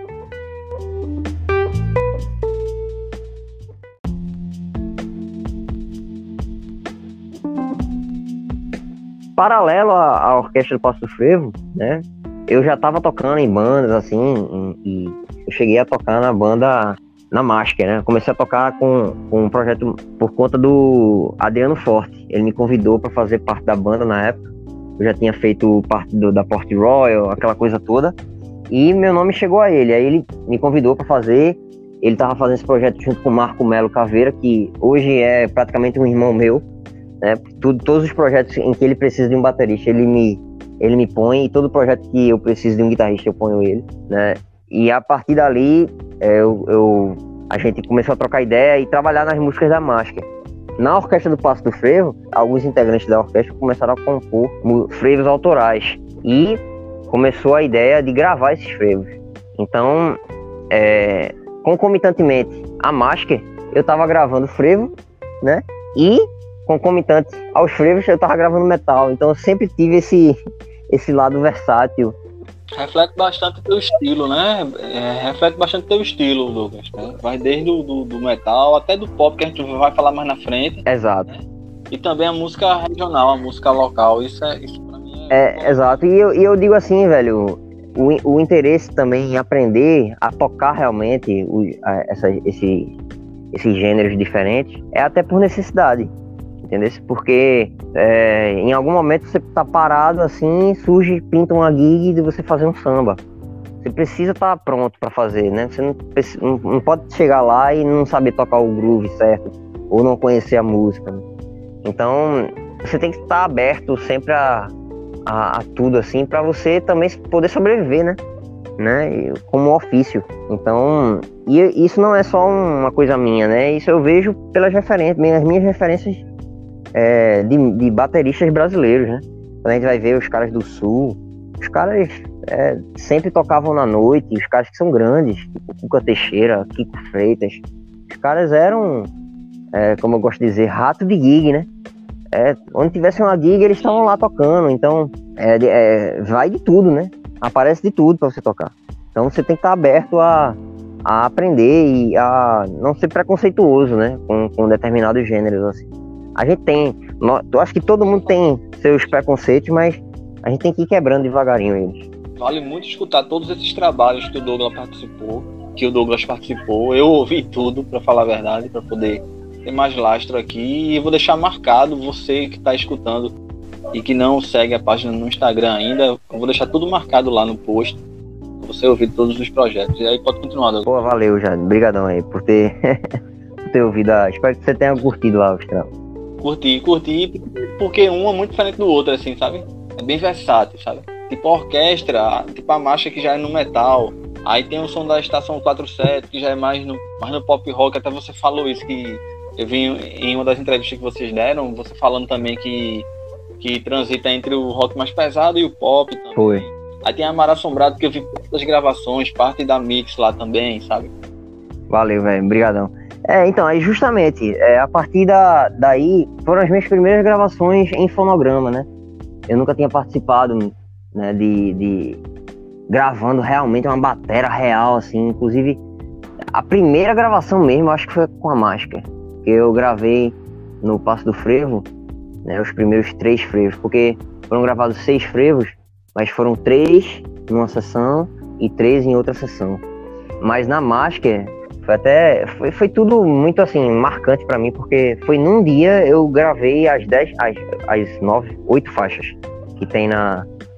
Paralelo à Orquestra do Passo do Frevo, né? Eu já estava tocando em bandas, assim, e eu cheguei a tocar na banda, na Máscara, né? Comecei a tocar com um projeto por conta do Adriano Forte. Ele me convidou para fazer parte da banda na época. Eu já tinha feito parte da Port Royal, aquela coisa toda. E meu nome chegou a ele. Aí ele me convidou para fazer. Ele estava fazendo esse projeto junto com o Marco Melo Caveira, que hoje é praticamente um irmão meu, né? Todos os projetos em que ele precisa de um baterista, ele me põe, e todo projeto que eu preciso de um guitarrista, eu ponho ele, né? E a partir dali, a gente começou a trocar ideia e trabalhar nas músicas da Máscara. Na Orquestra do Passo do Frevo, alguns integrantes da orquestra começaram a compor frevos autorais. E começou a ideia de gravar esses frevos. Então, concomitantemente à Máscara, eu estava gravando frevo, né? E concomitante aos frevos, eu estava gravando metal. Então, eu sempre tive esse lado versátil. Reflete bastante teu estilo, né? Reflete bastante teu estilo, Lucas, né? Vai desde do metal até do pop, que a gente vai falar mais na frente. Exato. Né? E também a música regional, a música local. Isso pra mim exato. E eu digo assim, velho, o interesse também em aprender a tocar realmente esses gêneros diferentes é até por necessidade. Entendeu? Porque em algum momento você tá parado assim, pinta uma gig de você fazer um samba. Você precisa estar pronto para fazer, né? Você não pode chegar lá e não saber tocar o groove certo, ou não conhecer a música, né? Então, você tem que estar aberto sempre a tudo, assim, para você também poder sobreviver, né? Como ofício. Então, e isso não é só uma coisa minha, né? Isso eu vejo pelas referências, as minhas referências de bateristas brasileiros, né? Quando a gente vai ver os caras do Sul, os caras sempre tocavam na noite, os caras que são grandes, tipo Cuca Teixeira, Kiko Freitas, os caras eram, como eu gosto de dizer, rato de gig, né? Onde tivesse uma gig, eles estavam lá tocando. Então, vai de tudo, né? Aparece de tudo para você tocar. Então, você tem que estar aberto a aprender e a não ser preconceituoso, né? Com determinados gêneros, assim. A gente tem... Eu acho que todo mundo tem seus preconceitos, mas a gente tem que ir quebrando devagarinho eles. Vale muito escutar todos esses trabalhos que o Douglas participou. Eu ouvi tudo, para falar a verdade, para poder ter mais lastro aqui. E vou deixar marcado, você que está escutando e que não segue a página no Instagram ainda, eu vou deixar tudo marcado lá no post, para você ouvir todos os projetos. E aí pode continuar, Douglas. Pô, valeu, já. Obrigadão aí por ter ouvido. Espero que você tenha curtido lá os trabalhos. Curti, porque um é muito diferente do outro, assim, sabe? É bem versátil, sabe? Tipo a orquestra, tipo a marcha que já é no metal. Aí tem o som da Estação 47, que já é mais no pop rock. Até você falou isso, que eu vi em uma das entrevistas que vocês deram, você falando também que transita entre o rock mais pesado e o pop também. Foi. Aí tem a Mar Assombrado, que eu vi das gravações, parte da mix lá também, sabe? Valeu, velho. Obrigadão. Então, aí justamente, a partir daí foram as minhas primeiras gravações em fonograma, né? Eu nunca tinha participado, né, de gravando realmente uma batera real, assim. Inclusive, a primeira gravação mesmo, acho que foi com a Máscara. Que eu gravei no Passo do Frevo, né, os primeiros 3 frevos, porque foram gravados 6 frevos, mas foram 3 numa sessão e 3 em outra sessão. Mas na Máscara, foi tudo muito assim, marcante pra mim, porque foi num dia eu gravei as 8 faixas que tem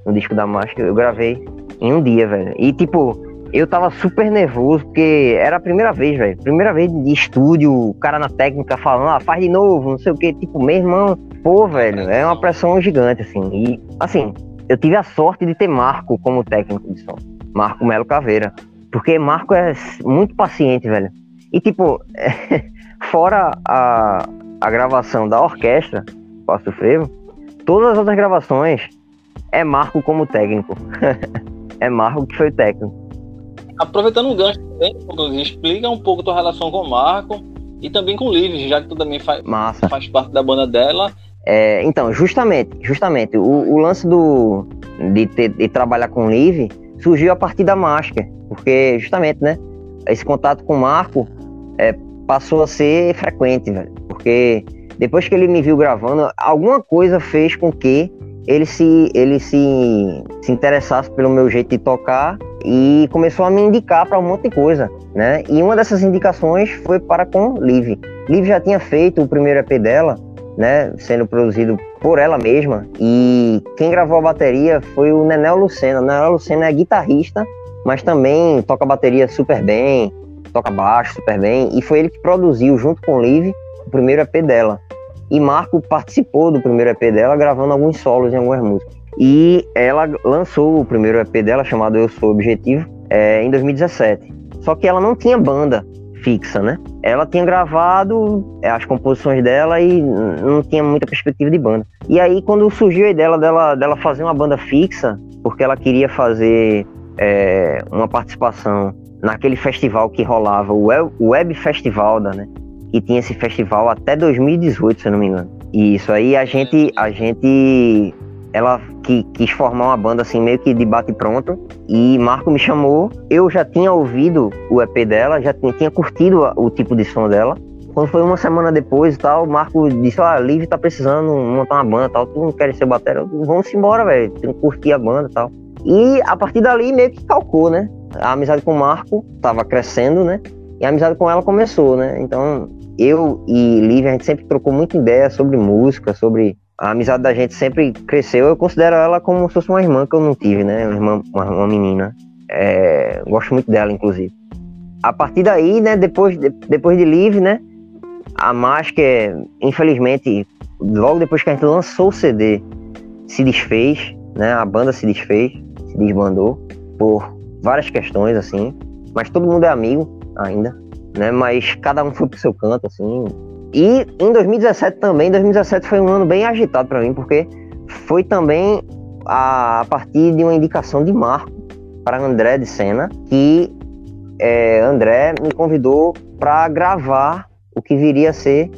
no disco da Máscara, eu gravei em um dia, velho. E tipo, eu tava super nervoso, porque era a primeira vez, velho. Primeira vez de estúdio, o cara na técnica falando, faz de novo, não sei o que. Tipo, meu irmão, pô, velho, é uma pressão gigante, assim. E, assim, eu tive a sorte de ter Marco como técnico de som. Marco Melo Caveira. Porque Marco é muito paciente, velho. E, tipo, fora a gravação da orquestra, Passo do Frevo, todas as outras gravações é Marco como técnico. É Marco que foi o técnico. Aproveitando o gancho também, explica um pouco a tua relação com o Marco e também com o Liv, já que tu também faz parte da banda dela. Então, justamente, o lance de trabalhar com o Liv surgiu a partir da Máscara, porque justamente, né, esse contato com o Marco passou a ser frequente, velho, porque depois que ele me viu gravando, alguma coisa fez com que ele se interessasse pelo meu jeito de tocar e começou a me indicar para um monte de coisa, né? E uma dessas indicações foi para com Liv. Liv já tinha feito o primeiro EP dela, né? Sendo produzido por ela mesma. E quem gravou a bateria foi o Nenel Lucena. O Nenel Lucena é guitarrista, mas também toca bateria super bem, toca baixo super bem. E foi ele que produziu, junto com Liv, o primeiro EP dela. E Marco participou do primeiro EP dela, gravando alguns solos em algumas músicas. E ela lançou o primeiro EP dela, chamado Eu Sou Objetivo, em 2017. Só que ela não tinha banda fixa, né? Ela tinha gravado as composições dela e não tinha muita perspectiva de banda. E aí, quando surgiu a ideia dela fazer uma banda fixa, porque ela queria fazer uma participação naquele festival que rolava, o Web Festival, né? Que tinha esse festival até 2018, se eu não me engano. E isso aí ela quis formar uma banda assim, meio que de bate pronto, e Marco me chamou. Eu já tinha ouvido o EP dela, já tinha curtido o tipo de som dela. Quando foi uma semana depois e tal, Marco disse, Liv tá precisando montar uma banda e tal, tu não quer ser batera? Vamos embora, velho, tem que curtir a banda e tal. E a partir dali meio que calcou, né? A amizade com o Marco tava crescendo, né? E a amizade com ela começou, né? Então, eu e Liv, a gente sempre trocou muita ideia sobre música, sobre... A amizade da gente sempre cresceu. Eu considero ela como se fosse uma irmã que eu não tive, né? Uma menina. Gosto muito dela, inclusive. A partir daí, né? Depois de Liv, né? A Máscara, infelizmente, logo depois que a gente lançou o CD, se desfez, né? A banda se desfez, se desbandou por várias questões, assim, mas todo mundo é amigo ainda, né? Mas cada um foi pro seu canto, assim. E em 2017 também, 2017 foi um ano bem agitado para mim, porque foi também a partir de uma indicação de Marco para André de Sena, que André me convidou para gravar o que viria a ser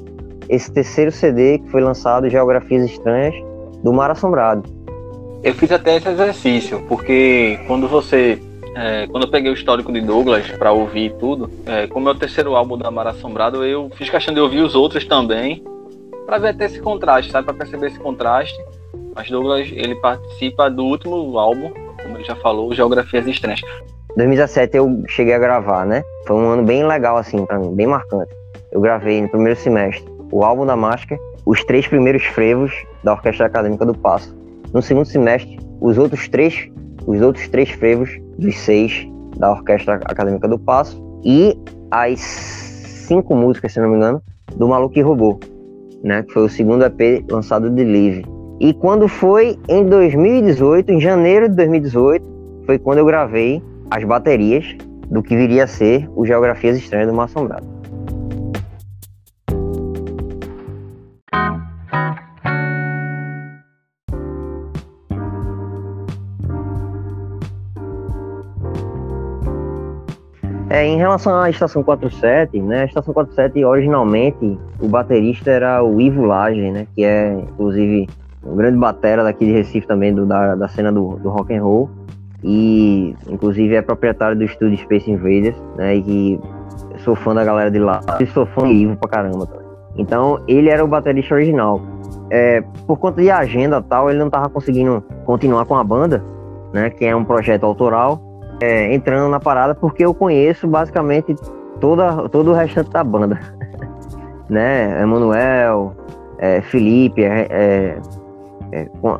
esse terceiro CD que foi lançado, Geografias Estranhas, do Mar Assombrado. Eu fiz até esse exercício, porque quando eu peguei o histórico de Douglas para ouvir tudo, como é o terceiro álbum da Mar Assombrado, eu fiz questão de ouvir os outros também, para ver até esse contraste, sabe? Para perceber esse contraste. Mas Douglas, ele participa do último álbum, como ele já falou, Geografias Estranhas. 2017 eu cheguei a gravar, né? Foi um ano bem legal, assim, para mim, bem marcante. Eu gravei no primeiro semestre o álbum da Máscara, os 3 primeiros frevos da Orquestra Acadêmica do Paço. No segundo semestre, os outros três frevos dos 6 da Orquestra Acadêmica do Paço e as 5 músicas, se não me engano, do Maluco e Robô, né? Que foi o segundo EP lançado de Live. E quando foi em 2018, em janeiro de 2018, foi quando eu gravei as baterias do que viria a ser o Geografias Estranhas do Mar Assombrado. Em relação à Estação 47, né? A Estação 47, originalmente, o baterista era o Ivo Lage, né? Que é, inclusive, um grande batera daqui de Recife também, da cena do rock and roll. E, inclusive, é proprietário do estúdio Space Invaders, né? E sou fã da galera de lá. E sou fã de Ivo pra caramba também. Então, ele era o baterista original. Por conta de agenda e tal, ele não tava conseguindo continuar com a banda, né? Que é um projeto autoral. Entrando na parada, porque eu conheço basicamente todo o restante da banda, né? Emanuel, Felipe,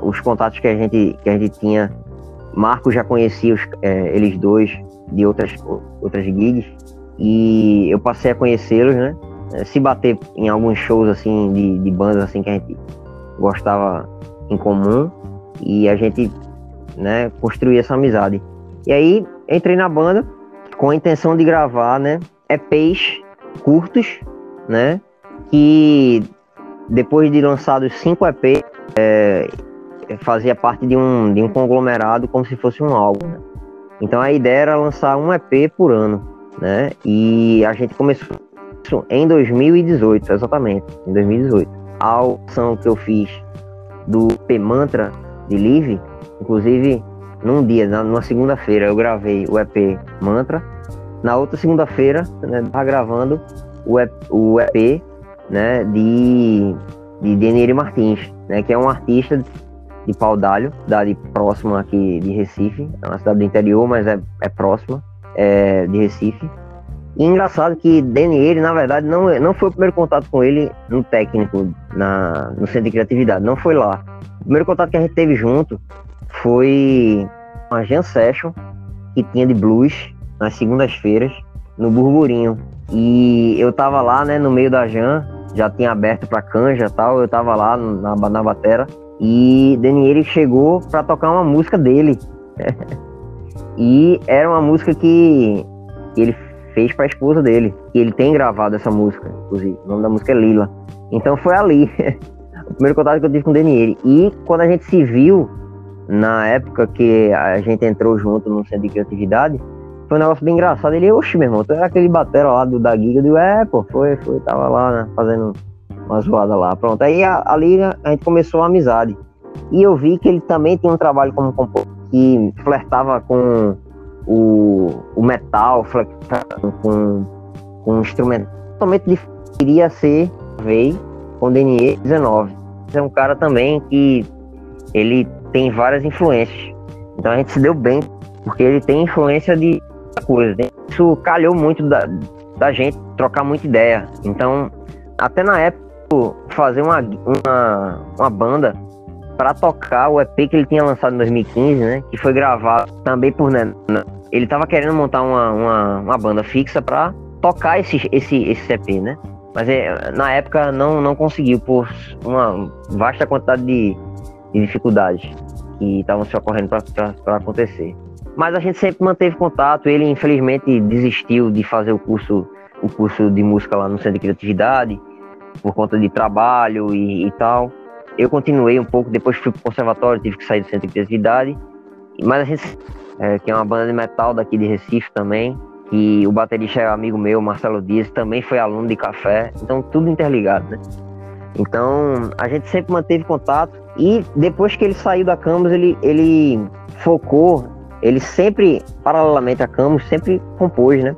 os contatos que a gente tinha. Marco já conhecia eles dois de outras gigs, e eu passei a conhecê-los, né? Se bater em alguns shows assim de bandas assim que a gente gostava em comum, e a gente, né, construía essa amizade. E aí, entrei na banda com a intenção de gravar, né, EPs curtos, né, que depois de lançados 5 EPs, fazia parte de um conglomerado como se fosse um álbum, né? Então a ideia era lançar um EP por ano, né, e a gente começou isso em 2018, exatamente, em 2018. A audição que eu fiz do EP Mantra de Live, inclusive, num dia, numa segunda-feira, eu gravei o EP Mantra. Na outra segunda-feira, né, tava gravando o EP, né, de Denieri Martins, né, que é um artista de Pau d'Alho, cidade próxima aqui de Recife. É uma cidade do interior, mas é próxima de Recife. E engraçado que Denieri, na verdade, não foi o primeiro contato com ele no técnico, no Centro de Criatividade, não foi lá. O primeiro contato que a gente teve junto foi uma jam session que tinha de blues nas segundas-feiras no Burburinho, e eu tava lá, né, no meio da jam, já tinha aberto pra canja e tal, eu tava lá na batera, e Denieri chegou pra tocar uma música dele e era uma música que ele fez pra esposa dele, e ele tem gravado essa música, inclusive, o nome da música é Lila. Então foi ali o primeiro contato que eu tive com Denieri. E quando a gente se viu, na época que a gente entrou junto no Centro de Criatividade, foi um negócio bem engraçado. Ele, oxe, meu irmão, tu era aquele batera lá da Giga. Eu digo, pô, foi, tava lá, né, fazendo uma zoada lá. Pronto, aí ali a gente começou a amizade. E eu vi que ele também tinha um trabalho como compositor, que flertava com o metal, flertava com um instrumento totalmente diferente. Queria ser, veio com o Denier 19. É um cara também que ele tem várias influências. Então a gente se deu bem, porque ele tem influência de coisa. Isso calhou muito da gente trocar muita ideia. Então, até na época, fazer uma banda para tocar o EP que ele tinha lançado em 2015, né? Que foi gravado também por Nené. Ele tava querendo montar uma banda fixa para tocar esse EP, né? Mas na época não conseguiu por uma vasta quantidade de dificuldades que estavam se ocorrendo para acontecer. Mas a gente sempre manteve contato. Ele, infelizmente, desistiu de fazer o curso de música lá no Centro de Criatividade por conta de trabalho e tal. Eu continuei um pouco, depois fui pro conservatório, tive que sair do Centro de Criatividade. Mas a gente, que é uma banda de metal daqui de Recife também, que o baterista é amigo meu, Marcelo Dias, também foi aluno de Café, então tudo interligado, né? Então a gente sempre manteve contato, e depois que ele saiu da Camus, ele focou, ele sempre, paralelamente a Camus, sempre compôs, né?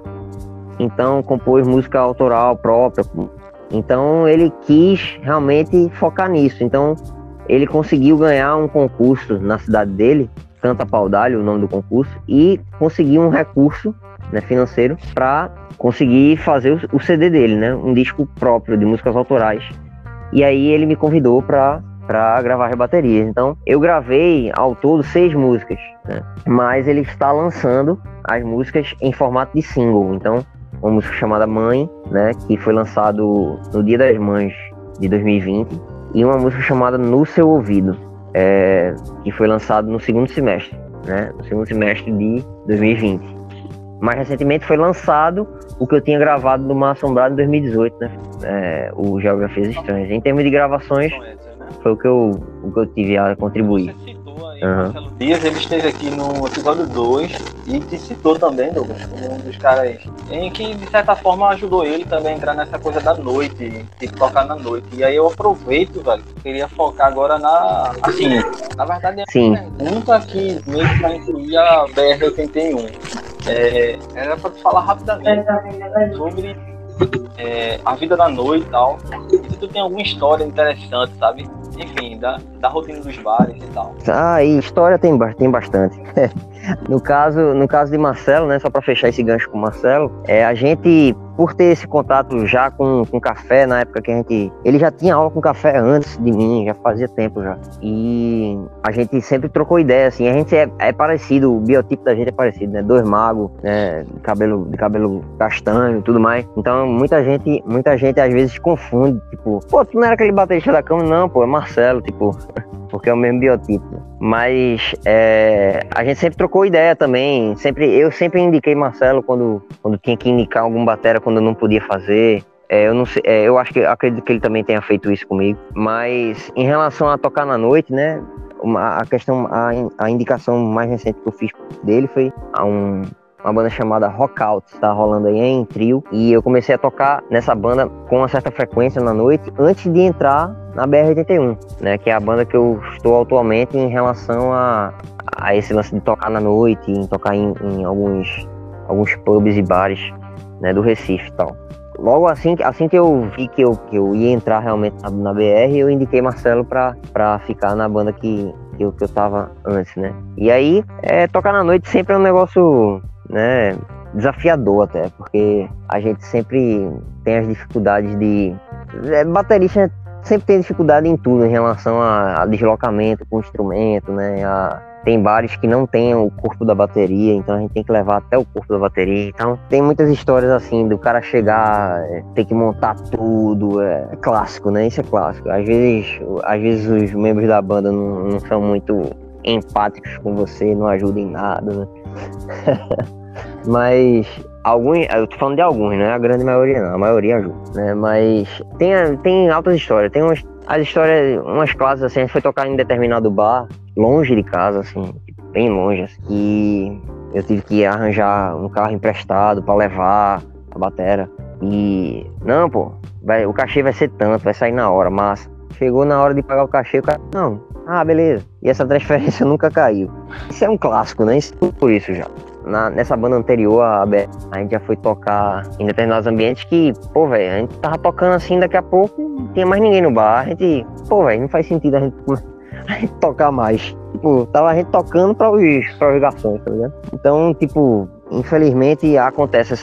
Então compôs música autoral própria, então ele quis realmente focar nisso. Então ele conseguiu ganhar um concurso na cidade dele, Canta Paudalho, o nome do concurso, e conseguiu um recurso, né, financeiro, para conseguir fazer o CD dele, né, um disco próprio de músicas autorais. E aí ele me convidou para gravar as baterias. Então eu gravei ao todo 6 músicas, né, mas ele está lançando as músicas em formato de single. Então uma música chamada Mãe, né, que foi lançado no Dia das Mães de 2020, e uma música chamada No Seu Ouvido, que foi lançado no segundo semestre, né, no segundo semestre de 2020. Mais recentemente foi lançado o que eu tinha gravado do Mar Assombrado em 2018, né, o Geografias Estranhas. Em termos de gravações, foi o que eu tive a contribuir. Você citou aí Marcelo Dias, ele esteve aqui no episódio 2 e te citou também, Douglas, como um dos caras em que, de certa forma, ajudou ele também a entrar nessa coisa da noite, de tocar na noite. E aí eu aproveito, velho, queria focar agora assim, na verdade é uma pergunta que meio que vai incluir a BR-81. Era para tu falar rapidamente sobre a vida da noite e tal. E se tu tem alguma história interessante, sabe? Enfim, da rotina dos bares e tal. E história tem bastante. No caso de Marcelo, né, só para fechar esse gancho com o Marcelo, a gente, por ter esse contato já com Café, na época que ele já tinha aula com Café antes de mim, já fazia tempo já, e a gente sempre trocou ideia, assim, a gente é parecido, o biotipo da gente é parecido, né, 2 magos, né, de cabelo castanho e tudo mais. Então muita gente às vezes confunde, tipo, pô, tu não era aquele baterista da Cama? Não, pô, é Marcelo, tipo, porque é o mesmo biotipo. Mas a gente sempre trocou ideia também. Eu sempre indiquei Marcelo quando tinha que indicar algum batera, quando eu não podia fazer. Eu não sei, acredito que ele também tenha feito isso comigo. Mas em relação a tocar na noite, né? A indicação mais recente que eu fiz dele foi uma banda chamada Rockout, tá rolando aí em trio, e eu comecei a tocar nessa banda com uma certa frequência na noite, antes de entrar na BR-81, né, que é a banda que eu estou atualmente em relação a esse lance de tocar na noite, em tocar em alguns pubs e bares, né, do Recife e tal. Logo assim que eu vi que eu ia entrar realmente na BR, eu indiquei Marcelo pra ficar na banda que eu tava antes, né. E aí, tocar na noite sempre é um negócio, né, desafiador até, porque a gente sempre tem as dificuldades de... baterista sempre tem dificuldade em tudo, em relação a deslocamento com o instrumento, né, tem bares que não tem o corpo da bateria, então a gente tem que levar até o corpo da bateria. Então tem muitas histórias assim, do cara chegar, ter que montar tudo, é clássico, né, isso é clássico. Às vezes os membros da banda não são muito empáticos com você, não ajudam em nada, né. Mas eu tô falando de alguns, né? A grande maioria não, a maioria ajuda, né? Mas tem altas histórias, tem umas classes assim, a gente foi tocar em determinado bar, longe de casa, assim, bem longe, assim, e eu tive que arranjar um carro emprestado pra levar a batera. E não, pô, o cachê vai ser tanto, vai sair na hora, mas chegou na hora de pagar o cachê, o cara, não, beleza. E essa transferência nunca caiu. Isso é um clássico, né? Isso por isso já. Nessa banda anterior, a gente já foi tocar em determinados ambientes que, pô, velho, a gente tava tocando assim, daqui a pouco não tinha mais ninguém no bar. A gente, pô, velho, não faz sentido a gente tocar mais. Tipo, tava a gente tocando para os garçons, tá ligado? Então, tipo, infelizmente acontecem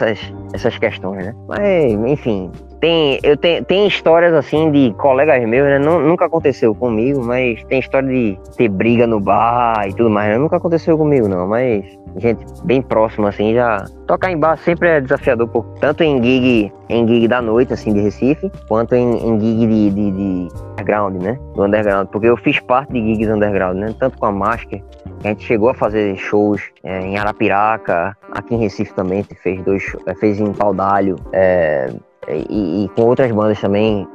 essas questões, né? Mas, enfim, tem histórias assim de colegas meus, né? Nunca aconteceu comigo, mas tem história de ter briga no bar e tudo mais, né? Nunca aconteceu comigo, não, mas gente bem próxima, assim, já... Tocar em bar sempre é desafiador, tanto em gig da noite, assim, de Recife, quanto em gig de underground, né? Do underground, porque eu fiz parte de gigs underground, né? Tanto com a Masker, a gente chegou a fazer shows em Arapiraca, aqui em Recife também, fez em Paudalho, e com outras bandas também,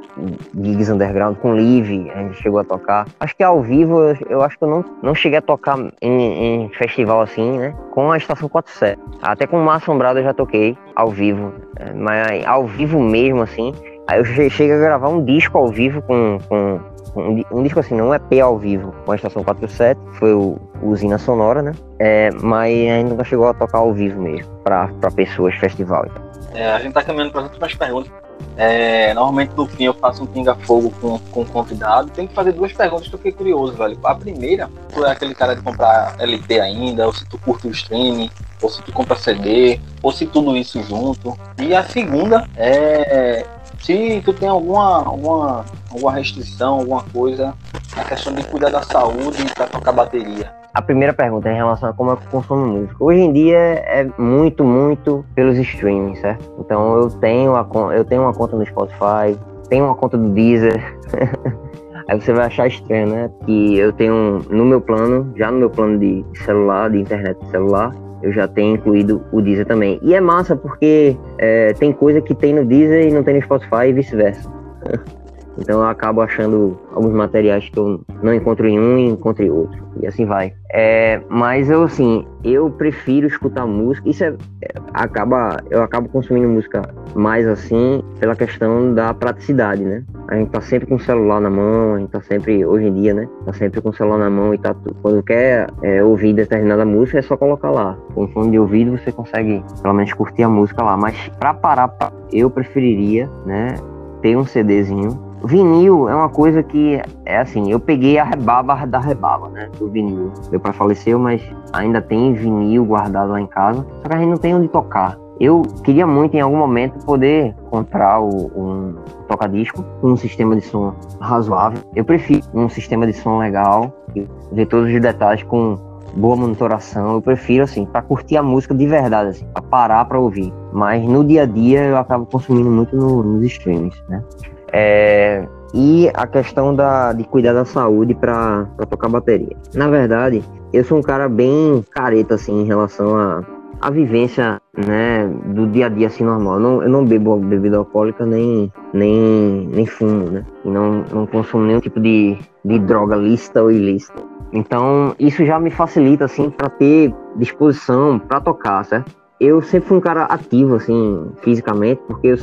gigs underground, com Live, a gente chegou a tocar. Acho que ao vivo, eu acho que eu não cheguei a tocar em festival assim, né? Com a Estação 47. Até com o Mar Assombrado eu já toquei ao vivo, mas ao vivo mesmo, assim. Aí eu cheguei a gravar um disco ao vivo com um disco assim, não um EP ao vivo com a Estação 47, foi o Usina Sonora, né? Mas a gente nunca chegou a tocar ao vivo mesmo, pra pessoas, festival. A gente tá caminhando para as últimas perguntas. Normalmente no fim eu faço um pinga-fogo com o convidado. Tem que fazer 2 perguntas que eu fiquei curioso, velho. A primeira, tu é aquele cara de comprar LP ainda, ou se tu curte o streaming, ou se tu compra CD, ou se tudo isso junto. E a segunda se tu tem alguma restrição, alguma coisa na questão de cuidar da saúde para tocar bateria. A primeira pergunta é em relação a como eu consumo música. Hoje em dia é muito, muito pelos streamings, certo? Então eu tenho uma conta no Spotify, tenho uma conta do Deezer. Aí você vai achar estranho, né? Que eu tenho no meu plano de celular, de internet de celular, eu já tenho incluído o Deezer também. E é massa porque tem coisa que tem no Deezer e não tem no Spotify e vice-versa. Então eu acabo achando alguns materiais que eu não encontro em um e encontro em outro. E assim vai. Mas eu prefiro escutar música. Isso eu acabo consumindo música mais assim pela questão da praticidade, né? A gente tá sempre com o celular na mão, a gente tá sempre, hoje em dia, né? Tá sempre com o celular na mão e tá tudo. Quando quer ouvir determinada música, é só colocar lá. Com fone de ouvido você consegue, pelo menos, curtir a música lá. Mas pra parar, eu preferiria, né? Ter um CDzinho. Vinil é uma coisa que eu peguei a rebaba da rebaba, né, do vinil. Meu pai faleceu, mas ainda tem vinil guardado lá em casa, só que a gente não tem onde tocar. Eu queria muito, em algum momento, poder comprar um toca-disco com um sistema de som razoável. Eu prefiro um sistema de som legal, ver todos os detalhes com boa monitoração. Eu prefiro, assim, pra curtir a música de verdade, assim, pra parar pra ouvir. Mas no dia a dia eu acabo consumindo muito nos streams, né? E a questão de cuidar da saúde pra tocar bateria. Na verdade, eu sou um cara bem careta, assim, em relação a vivência, né, do dia a dia assim normal. Eu não bebo bebida alcoólica nem fumo, né? E não consumo nenhum tipo de droga lícita ou ilícita. Então isso já me facilita assim para ter disposição para tocar, certo? Eu sempre fui um cara ativo, assim, fisicamente, porque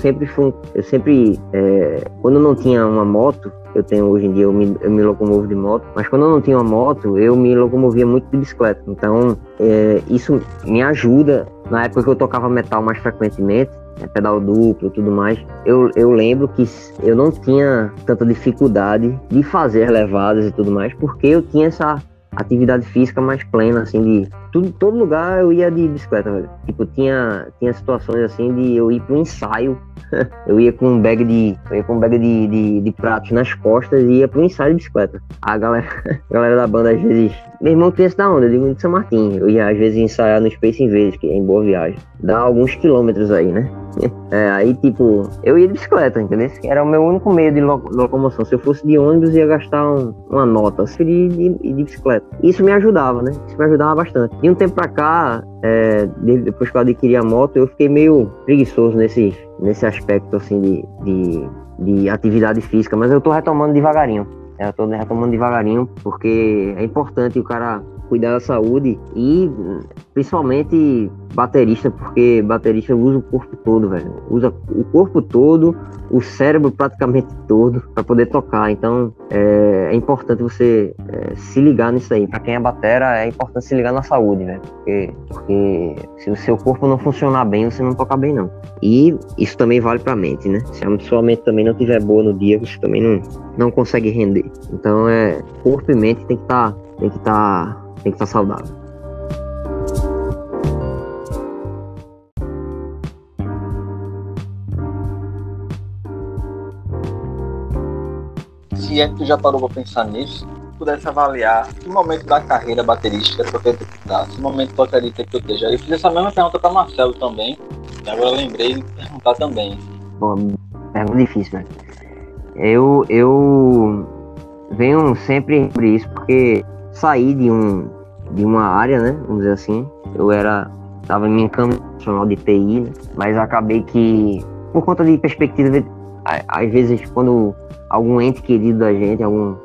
quando eu não tinha uma moto, eu tenho hoje em dia, eu me locomovo de moto, mas quando eu não tinha uma moto, eu me locomovia muito de bicicleta. Então, isso me ajuda. Na época que eu tocava metal mais frequentemente, pedal duplo e tudo mais, eu lembro que eu não tinha tanta dificuldade de fazer levadas e tudo mais, porque eu tinha essa atividade física mais plena, assim, todo lugar eu ia de bicicleta, velho. Tipo, tinha situações assim de eu ir pro ensaio, eu ia com um bag de pratos nas costas e ia pro ensaio de bicicleta. A galera da banda, às vezes, meu irmão conhece da onde? Eu digo de São Martim. Eu ia às vezes ensaiar no Space Invaders, que é em Boa Viagem. Dá alguns quilômetros aí, né? Aí, tipo, eu ia de bicicleta, entendeu? Era o meu único meio de locomoção. Se eu fosse de ônibus, ia gastar uma nota. Se de bicicleta. Isso me ajudava, né? Isso me ajudava bastante. De um tempo pra cá, depois que eu adquiri a moto, eu fiquei meio preguiçoso nesse aspecto, assim, de atividade física. Mas eu tô retomando devagarinho. Eu tô retomando devagarinho, porque é importante o cara cuidar da saúde e principalmente baterista, porque baterista usa o corpo todo, velho. Usa o corpo todo, o cérebro praticamente todo para poder tocar. Então é importante você se ligar nisso aí. Para quem é batera, é importante se ligar na saúde, velho. Porque se o seu corpo não funcionar bem, você não toca bem, não. E isso também vale pra mente, né? Se a sua mente também não estiver boa no dia, você também não consegue render. Então corpo e mente tem que estar saudável. E tu já parou pra pensar nisso? Se pudesse avaliar que momento da carreira baterística tu quer estar, que momento tocaria que eu esteja. Eu fiz essa mesma pergunta pra Marcelo também, e agora eu lembrei de perguntar também. Pô, pergunta difícil, né? Eu venho sempre por isso, porque saí de uma área, né? Vamos dizer assim. Tava em minha caminho profissional de TI, né? Mas acabei que, por conta de perspectiva, às vezes quando algum ente querido da gente, alguma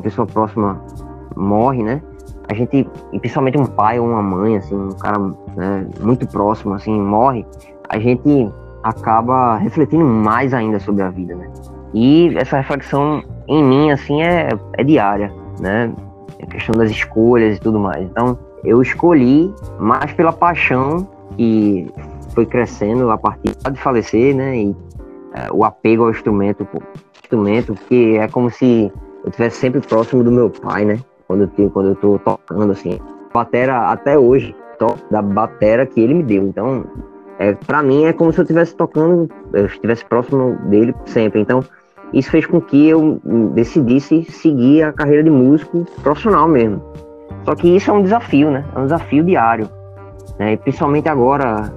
pessoa próxima morre, né? A gente, e principalmente um pai ou uma mãe, assim, um cara, né, muito próximo, assim, morre, a gente acaba refletindo mais ainda sobre a vida, né? E essa reflexão em mim, assim, é diária, né? A questão das escolhas e tudo mais. Então, eu escolhi mais pela paixão que foi crescendo a partir de falecer, né? E o apego ao instrumento, que é como se eu estivesse sempre próximo do meu pai, né? Quando eu tô tocando, assim. Batera, até hoje, da batera que ele me deu. Então, pra mim, é como se eu estivesse tocando, eu estivesse próximo dele sempre. Então, isso fez com que eu decidisse seguir a carreira de músico profissional mesmo. Só que isso é um desafio, né? É um desafio diário, né? E principalmente agora,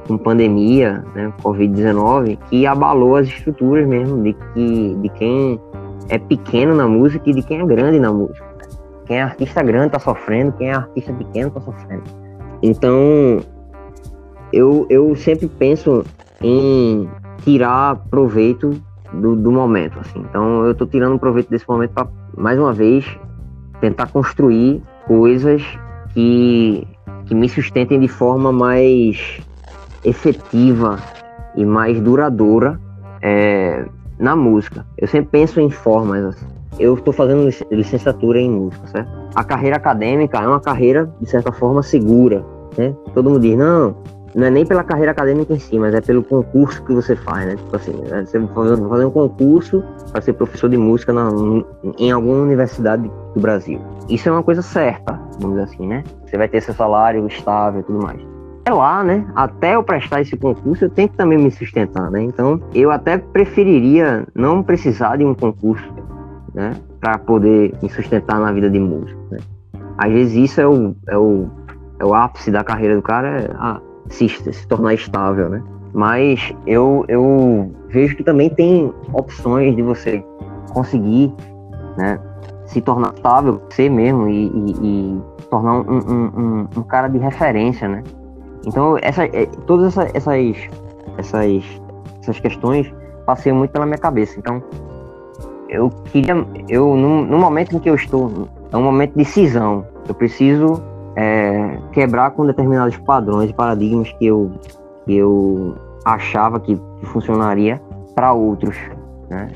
com pandemia, né? Covid-19, que abalou as estruturas mesmo de quem é pequeno na música e de quem é grande na música. Quem é artista grande tá sofrendo, quem é artista pequeno tá sofrendo. Então, eu sempre penso em tirar proveito do momento, assim. Então, eu tô tirando proveito desse momento para, mais uma vez, tentar construir coisas que me sustentem de forma mais efetiva e mais duradoura na música. Eu sempre penso em formas, assim. Eu estou fazendo licenciatura em música, certo? A carreira acadêmica é uma carreira, de certa forma, segura, né? Todo mundo diz, não é nem pela carreira acadêmica em si, mas é pelo concurso que você faz, né? Tipo assim, você vai fazer um concurso para ser professor de música em alguma universidade do Brasil. Isso é uma coisa certa, vamos dizer assim, né? Você vai ter seu salário estável e tudo mais. É lá, né? Até eu prestar esse concurso, eu tenho que também me sustentar, né? Então, eu até preferiria não precisar de um concurso, né? Para poder me sustentar na vida de músico, né? Às vezes isso é o ápice da carreira do cara, se tornar estável, né? Mas eu vejo que também tem opções de você conseguir, né, se tornar estável, ser mesmo e tornar um cara de referência, né? Então todas essas questões passeiam muito pela minha cabeça. Então no momento em que eu estou, é um momento de cisão. Eu preciso quebrar com determinados padrões e paradigmas que eu achava que funcionaria para outros, né?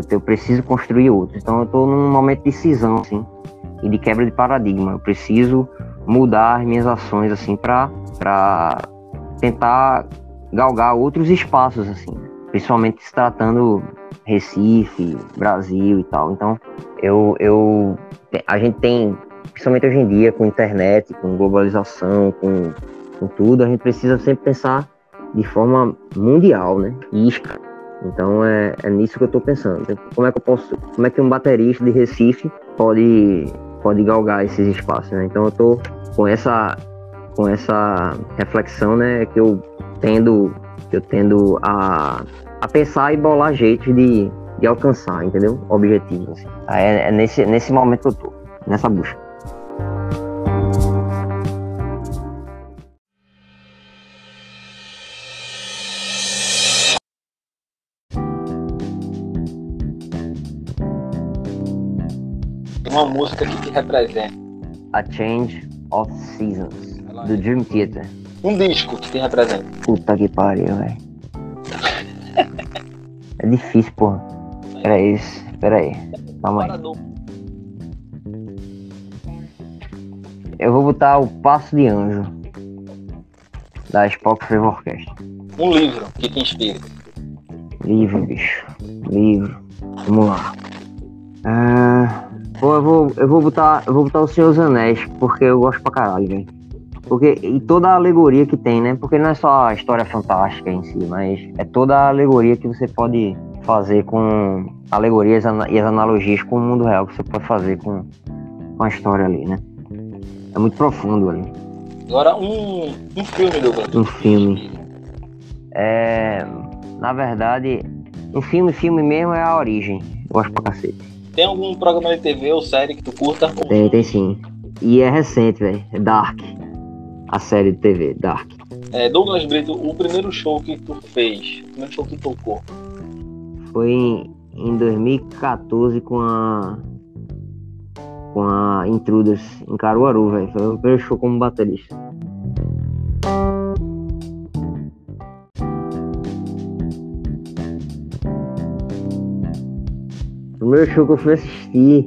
Eu preciso construir outros. Então eu estou num momento de cisão, assim, e de quebra de paradigma. Eu preciso mudar as minhas ações, assim, para tentar galgar outros espaços, assim, principalmente se tratando Recife, Brasil e tal. Então a gente tem, principalmente hoje em dia, com internet, com globalização, com tudo, a gente precisa sempre pensar de forma mundial, né? Então é nisso que eu estou pensando. Como é que um baterista de Recife pode galgar esses espaços, né? Então eu estou com essa reflexão, né, que eu tendo a pensar e bolar jeitos de alcançar, entendeu? Objetivos, assim. É nesse momento que eu tô, nessa busca. Uma música que te representa. A Change of Seasons, do Dream Theater. Um disco que te representa. Puta que pariu, velho. É difícil, porra. Pera aí. Calma aí. Eu vou botar o Passo de Anjo, da Spock Fever Orchestra. Um livro que te inspira. Livro, bicho. Vamos lá. Eu vou botar o Senhor dos Anéis, porque eu gosto pra caralho, velho. E toda a alegoria que tem, né? Porque não é só a história fantástica em si, mas é toda a alegoria que você pode fazer com alegorias e as analogias com o mundo real que você pode fazer com a história ali, né? É muito profundo ali. Agora, um filme, Douglas. Um filme. Na verdade, um filme mesmo é A Origem. Eu gosto pra cacete. Tem algum programa de TV ou série que tu curta? Tem sim. E é recente, velho. É Dark. A série de TV, Dark. Douglas Brito, o primeiro show que tu fez, o primeiro show que tu tocou? Foi em 2014 com a Intruders em Caruaru, velho. Foi o primeiro show como baterista. O primeiro show que eu fui assistir,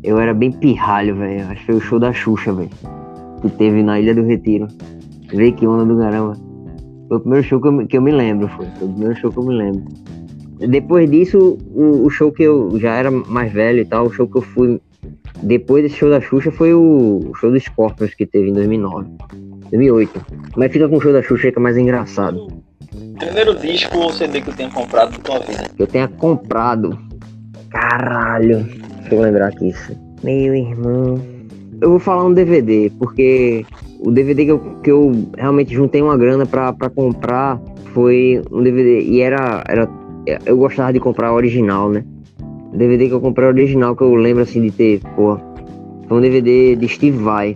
eu era bem pirralho, velho. Acho que foi o show da Xuxa, velho, que teve na Ilha do Retiro. Vê que onda do caramba. Foi o primeiro show que eu me lembro, foi o primeiro show que eu me lembro. Depois disso, o show que eu já era mais velho e tal, o show que eu fui depois desse show da Xuxa foi o show do Scorpions que teve em 2008. Mas fica com o show da Xuxa que é mais engraçado. Primeiro disco ou CD que eu tenha comprado na tua vida? Que eu tenha comprado. Caralho. Deixa eu lembrar aqui isso. Meu irmão. Eu vou falar um DVD, porque o DVD que eu realmente juntei uma grana pra comprar foi um DVD. E eu gostava de comprar original, né? O DVD que eu comprei original, que eu lembro assim de ter, porra, foi um DVD de Steve Vai,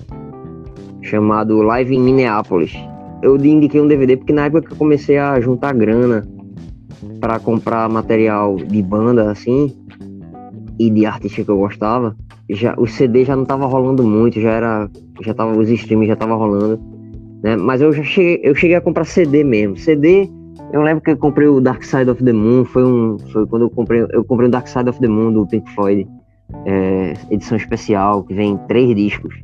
chamado Live in Minneapolis. Eu indiquei um DVD porque na época que eu comecei a juntar grana pra comprar material de banda, assim, e de artista que eu gostava, o CD já não tava rolando muito, os streams já tava rolando, né? Mas eu cheguei a comprar CD mesmo. CD, eu lembro que eu comprei o Dark Side of the Moon, foi quando eu comprei o Dark Side of the Moon do Pink Floyd, edição especial, que vem 3 discos.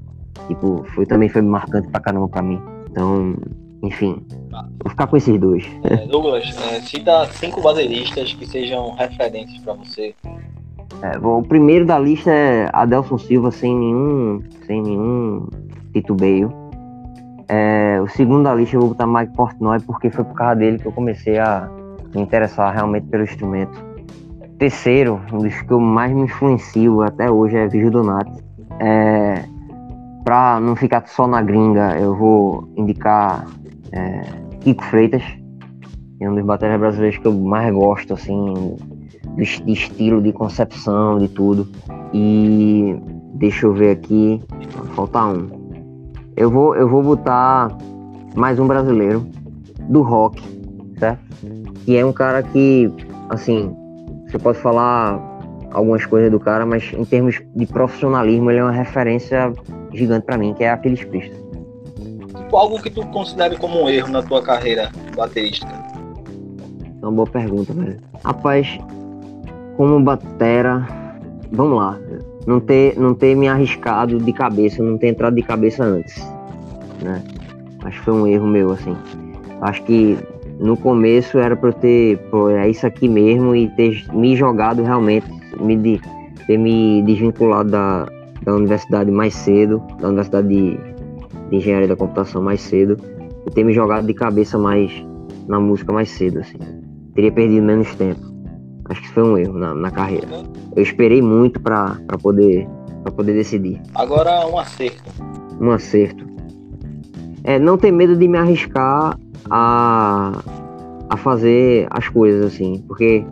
Tipo, também foi marcante pra caramba pra mim. Então, enfim, vou ficar com esses 2. Douglas, cita 5 bateristas que sejam referentes pra você. O primeiro da lista é Adelson Silva, sem nenhum titubeio. O segundo da lista eu vou botar Mike Portnoy, porque foi por causa dele que eu comecei a me interessar realmente pelo instrumento. Terceiro, um dos que eu mais me influencio até hoje é Virgil Donati. Pra não ficar só na gringa, eu vou indicar Kiko Freitas, que é um dos bateristas brasileiros que eu mais gosto, assim, de estilo, de concepção, de tudo. E deixa eu ver aqui, falta um. Eu vou botar mais um brasileiro do rock, certo? Que é um cara que, assim, você pode falar algumas coisas do cara, mas em termos de profissionalismo ele é uma referência gigante pra mim, que é Aquiles Priest. Tipo, algo que tu considere como um erro na tua carreira baterista? É uma boa pergunta, velho. Rapaz, como batera, vamos lá, não ter me arriscado de cabeça, não ter entrado de cabeça antes, né? Acho que foi um erro meu, assim. Acho que no começo era pra eu ter, é isso aqui mesmo, e ter me jogado realmente, ter me desvinculado da universidade mais cedo, da Universidade de Engenharia da Computação mais cedo, e ter me jogado de cabeça mais na música mais cedo, assim. Teria perdido menos tempo. Acho que isso foi um erro na carreira. Eu esperei muito pra poder decidir. Agora um acerto. Um acerto. Não ter medo de me arriscar a fazer as coisas, assim. Porque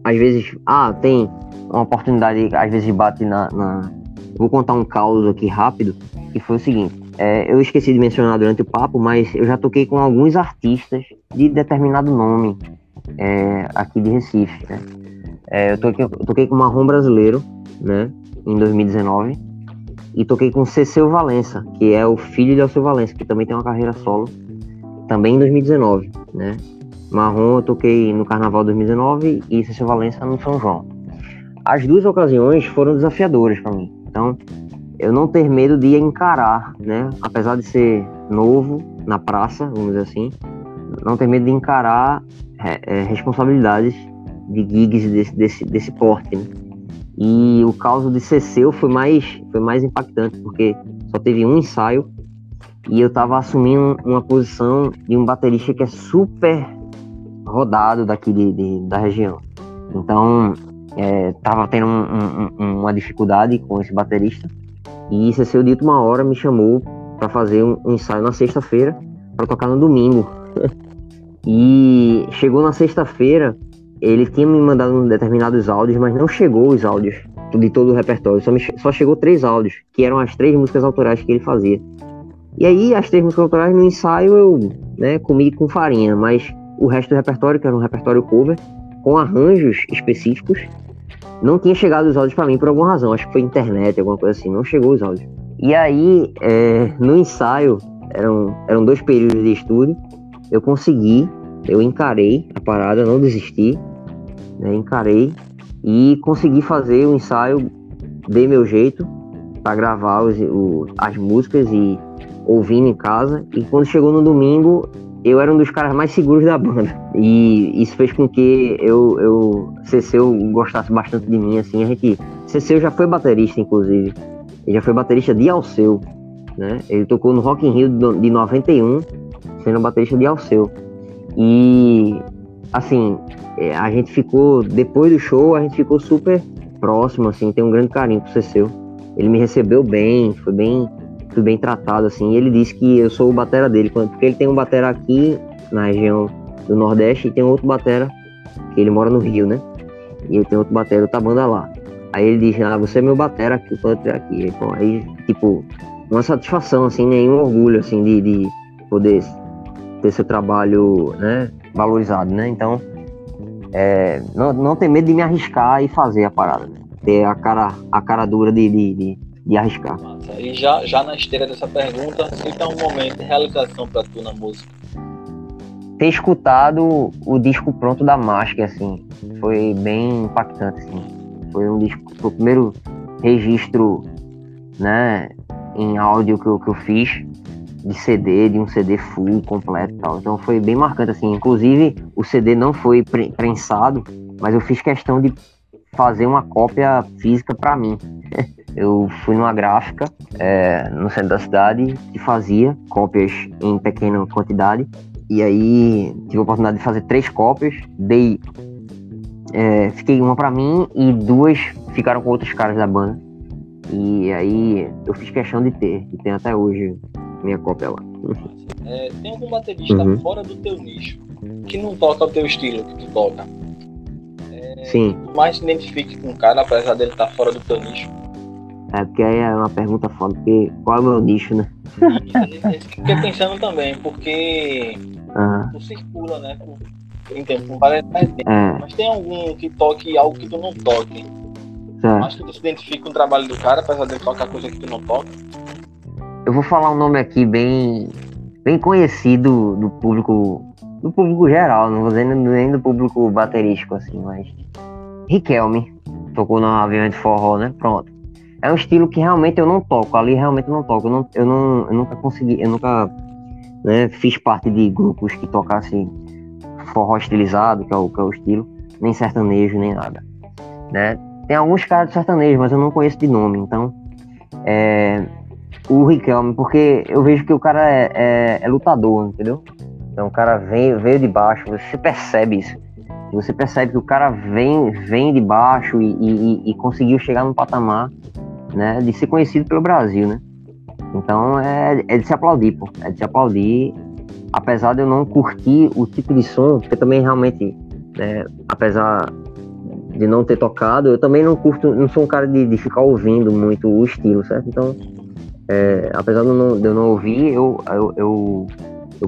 às vezes tem uma oportunidade, às vezes bate na... Vou contar um caos aqui rápido, que foi o seguinte. Eu esqueci de mencionar durante o papo, mas eu já toquei com alguns artistas de determinado nome aqui de Recife, né? Eu toquei com o Marrom Brasileiro, né, em 2019, e toquei com Ceceu Valença, que é o filho de Alceu Valença, que também tem uma carreira solo, também em 2019, né? Marrom eu toquei no Carnaval 2019 e Ceceu Valença no São João. As 2 ocasiões foram desafiadoras para mim, então eu não ter medo de encarar, né? Apesar de ser novo na praça, vamos dizer assim, não ter medo de encarar responsabilidades de gigs desse porte, né? E o caso de Ceceu foi mais impactante, porque só teve um ensaio e eu tava assumindo uma posição de um baterista que é super rodado daqui da região. Então, tava tendo uma dificuldade com esse baterista, e Ceceu de última hora me chamou para fazer um ensaio na sexta-feira para tocar no domingo. E chegou na sexta-feira, ele tinha me mandado determinados áudios, mas não chegou os áudios de todo o repertório, só chegou 3 áudios, que eram as 3 músicas autorais que ele fazia. E aí, as 3 músicas autorais no ensaio eu, né, comi com farinha, mas o resto do repertório, que era um repertório cover, com arranjos específicos, não tinha chegado os áudios para mim por alguma razão, acho que foi internet, alguma coisa assim, não chegou os áudios. E aí, no ensaio, eram 2 períodos de estúdio, eu encarei a parada, não desisti, né, encarei e consegui fazer o ensaio, dei meu jeito para gravar as músicas e ouvindo em casa, e quando chegou no domingo, eu era um dos caras mais seguros da banda, e isso fez com que Ceceu gostasse bastante de mim, assim. Ceceu já foi baterista, inclusive, ele já foi baterista de Alceu, né, ele tocou no Rock in Rio de 91, sendo baterista de Alceu, e assim, a gente ficou, depois do show, a gente ficou super próximo, assim, tem um grande carinho pro Ceceu, ele me recebeu bem, fui bem tratado, assim, e ele disse que eu sou o batera dele, porque ele tem um batera aqui na região do Nordeste e tem outro batera, que ele mora no Rio, né, e ele tem outro batera, outra banda lá. Aí ele disse, você é meu batera aqui, quando eu estiver aqui. Então, aí, tipo, uma satisfação, assim, nenhum orgulho, assim, de poder ter seu trabalho, né, valorizado, né, então, não ter medo de me arriscar e fazer a parada, né? Ter a cara dura de arriscar. Massa. E já na esteira dessa pergunta, se tem um momento de realização pra tu na música? Ter escutado o disco pronto da Mask, assim, foi bem impactante, assim. Foi o primeiro registro, né, em áudio que eu fiz de um CD full, completo e tal. Então foi bem marcante, assim. Inclusive, o CD não foi prensado, mas eu fiz questão de fazer uma cópia física pra mim. Eu fui numa gráfica no centro da cidade que fazia cópias em pequena quantidade, e aí tive a oportunidade de fazer 3 cópias, fiquei uma pra mim e 2 ficaram com outros caras da banda, e aí eu fiz questão de ter, e tenho até hoje minha cópia lá. Tem algum baterista fora do teu nicho, que não toca o teu estilo que tu toca? Sim. Tu mais se identifique com o cara, apesar dele estar fora do teu nicho? Porque aí é uma pergunta foda, porque qual é o meu nicho, né? Fiquei pensando também, porque tu circula, né? Por várias vertentes. Mas tem algum que toque algo que tu não toque? Acho que tu se identifica com o trabalho do cara, apesar dele tocar coisa que tu não toca. Eu vou falar um nome aqui bem conhecido do público geral, não vou dizer nem do público baterístico, assim, mas Riquelme tocou no Avião de Forró, né? Pronto. É um estilo que realmente eu não toco, ali realmente eu não toco. Eu nunca consegui, né, fiz parte de grupos que tocassem forró estilizado, que é o estilo, nem sertanejo, nem nada, né? Tem alguns caras de sertanejo, mas eu não conheço de nome, então o Riquelme, porque eu vejo que o cara é lutador, entendeu? Então o cara veio de baixo, você percebe isso. Você percebe que o cara vem de baixo e conseguiu chegar num patamar, né, de ser conhecido pelo Brasil, né? Então é de se aplaudir, pô. É de se aplaudir, apesar de eu não curtir o tipo de som, porque também realmente, né, apesar de não ter tocado, eu também não sou um cara de ficar ouvindo muito o estilo, certo? Então, apesar de eu não ouvir, eu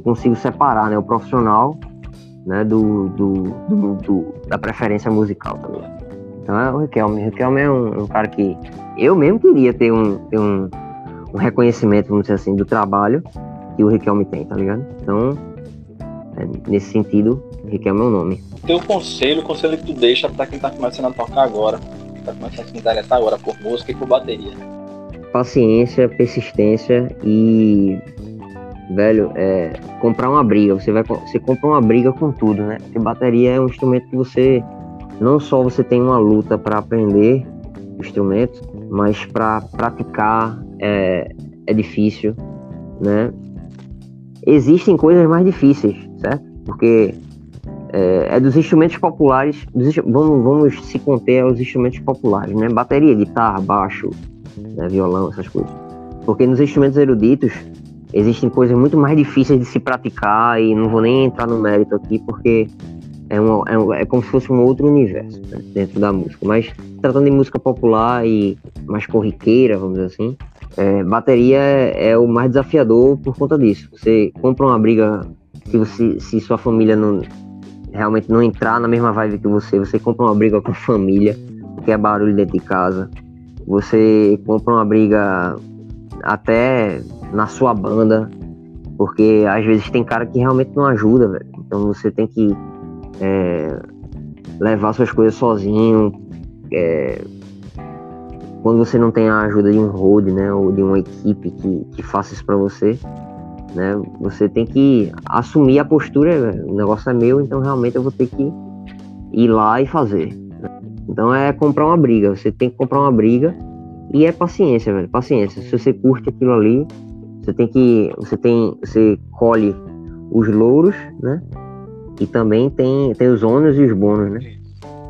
consigo separar, né, o profissional, né, da preferência musical também. Então é o Riquelme. O Riquelme é um cara que eu mesmo queria ter um reconhecimento, vamos dizer assim, do trabalho que o Riquelme tem, tá ligado? Então, nesse sentido, o Riquelme é o nome. Teu conselho que tu deixa pra quem tá começando a tocar agora, que tá começando a se interessar agora por música e por bateria? Paciência, persistência e, velho, comprar uma briga. Você compra uma briga com tudo, né? Porque bateria é um instrumento que não só você tem uma luta para aprender o instrumento, mas para praticar é difícil, né? Existem coisas mais difíceis, certo? Porque é dos instrumentos populares, vamos se conter aos instrumentos populares, né? Bateria, guitarra, baixo, né? Violão, essas coisas. Porque nos instrumentos eruditos existem coisas muito mais difíceis de se praticar e não vou nem entrar no mérito aqui porque é como se fosse um outro universo, né? Dentro da música. Mas tratando de música popular e mais corriqueira, vamos dizer assim, bateria é o mais desafiador por conta disso. Você compra uma briga, se sua família realmente não entrar na mesma vibe que você compra uma briga com a família, que é barulho dentro de casa. Você compra uma briga até na sua banda, porque às vezes tem cara que realmente não ajuda, velho. Então você tem que levar suas coisas sozinho. Quando você não tem a ajuda de um road, né, ou de uma equipe que faça isso pra você, né, você tem que assumir a postura, velho. O negócio é meu, então realmente eu vou ter que ir lá e fazer. Então é comprar uma briga, você tem que comprar uma briga e é paciência, velho, paciência. Se você curte aquilo ali, você colhe os louros, né, e também tem os ônus e os bônus, né,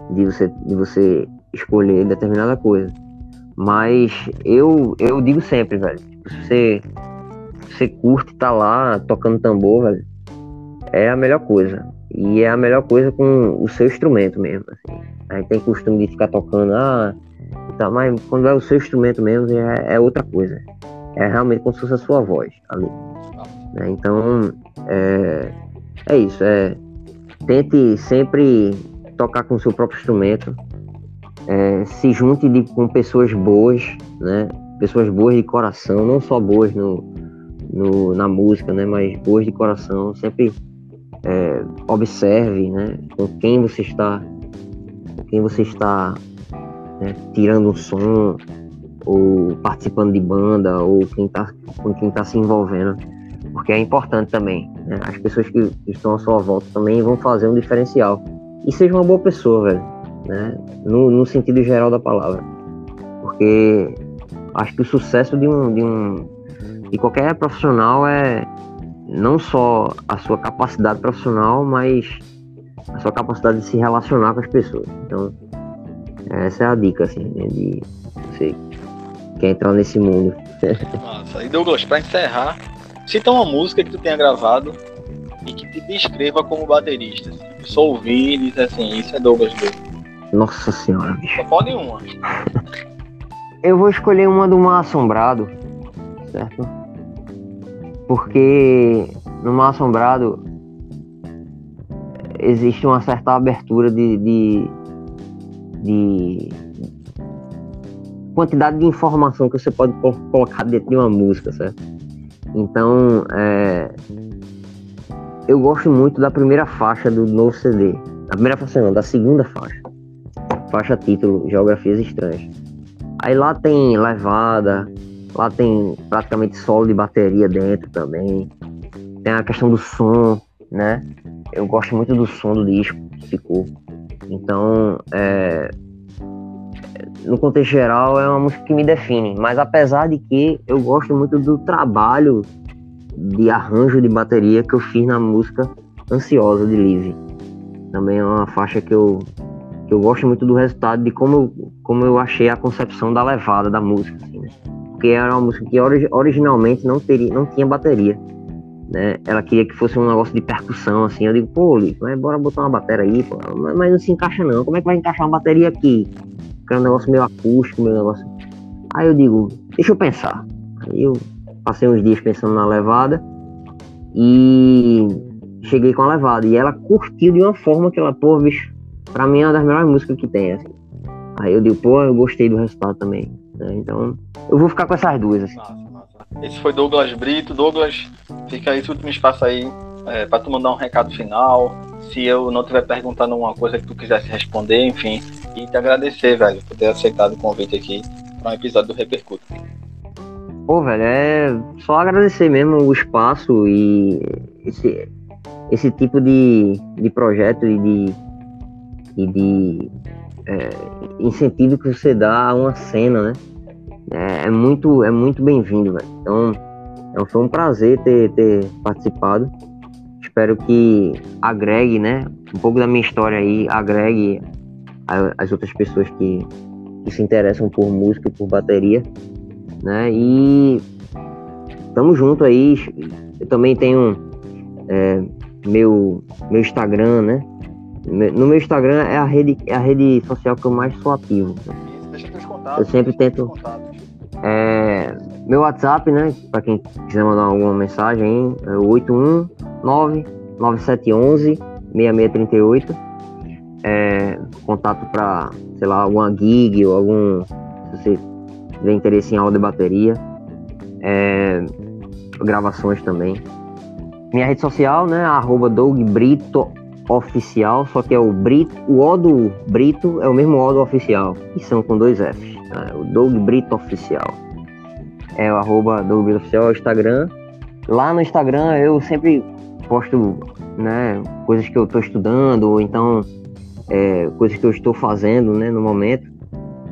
de você escolher determinada coisa. Mas eu digo sempre, velho, se você curte tá lá tocando tambor, velho, é a melhor coisa. E é a melhor coisa com o seu instrumento mesmo, assim. A gente tem costume de ficar tocando, tá, mas quando é o seu instrumento mesmo, é outra coisa. É realmente como se fosse a sua voz ali. Né? Então, é isso. Tente sempre tocar com o seu próprio instrumento. Se junte com pessoas boas, né? Pessoas boas de coração, não só boas na música, né? Mas boas de coração. Sempre observe, né? Com quem você está né? Tirando um som, ou participando de banda, ou com quem está se envolvendo, porque é importante também, né? As pessoas que estão à sua volta também vão fazer um diferencial, e seja uma boa pessoa, velho, né? No sentido geral da palavra, porque acho que o sucesso de qualquer profissional é não só a sua capacidade profissional, mas a sua capacidade de se relacionar com as pessoas. Então essa é a dica, assim, né? De você quer entrar nesse mundo. Nossa, e Douglas, pra encerrar, cita uma música que tu tenha gravado e que te descreva como baterista. Assim. Eu só ouvir e dizer assim, isso é Douglas Brito. Nossa senhora, bicho. Só pode uma. Eu vou escolher uma do Mar Assombrado, certo? Porque no Mar Assombrado existe uma certa abertura de quantidade de informação que você pode colocar dentro de uma música, certo? Então, eu gosto muito da primeira faixa do novo CD. Da primeira faixa não, da segunda faixa. Faixa título, Geografias Estranhas. Aí lá tem levada, lá tem praticamente solo de bateria dentro também. Tem a questão do som, né? Eu gosto muito do som do disco que ficou. Então, no contexto geral, é uma música que me define. Mas apesar de que eu gosto muito do trabalho de arranjo de bateria que eu fiz na música Ansiosa, de Live. Também é uma faixa que eu gosto muito do resultado, de como eu achei a concepção da levada da música. Assim, né? Porque era uma música que originalmente não tinha bateria. Né? Ela queria que fosse um negócio de percussão, assim. Eu digo, pô, Liv, bora botar uma bateria aí, pô. Mas não se encaixa não. Como é que vai encaixar uma bateria aqui? Que é um negócio meio acústico, meio negócio. Aí eu digo, deixa eu pensar. Aí eu passei uns dias pensando na levada e cheguei com a levada. E ela curtiu de uma forma que ela, pô, bicho, pra mim é uma das melhores músicas que tem, assim. Aí eu digo, pô, eu gostei do resultado também. Né? Então, eu vou ficar com essas duas, assim. Massa. Esse foi Douglas Brito. Douglas, fica aí, esse último espaço aí pra tu mandar um recado final. Se eu não tiver perguntando alguma coisa que tu quisesse responder, enfim. E te agradecer, velho, por ter aceitado o convite aqui para um episódio do Repercuta. Pô, velho, é só agradecer mesmo o espaço e esse tipo de projeto e de incentivo que você dá a uma cena, né? É muito bem-vindo, velho. Então, foi um prazer ter participado. espero que agregue, né, um pouco da minha história aí, agregue as outras pessoas que se interessam por música e por bateria, né, e tamo junto aí. Eu também tenho meu Instagram, né, no meu Instagram é a rede social que eu mais sou ativo. Isso, deixa teus contatos. Eu sempre tento... meu WhatsApp, né, para quem quiser mandar alguma mensagem, é o 819-9711-6638. Contato para, sei lá, alguma gig ou se você tiver interesse em aula de bateria, gravações também. Minha rede social, né, @DougBritoOficial, só que é o Brito, o O do Brito é o mesmo O do oficial, e são com 2 Fs, né? O Doug Brito Oficial. É o @Doug Brito Oficial, é o Instagram. Lá no Instagram eu sempre posto, né, coisas que eu estou estudando, ou então coisas que eu estou fazendo, né, no momento.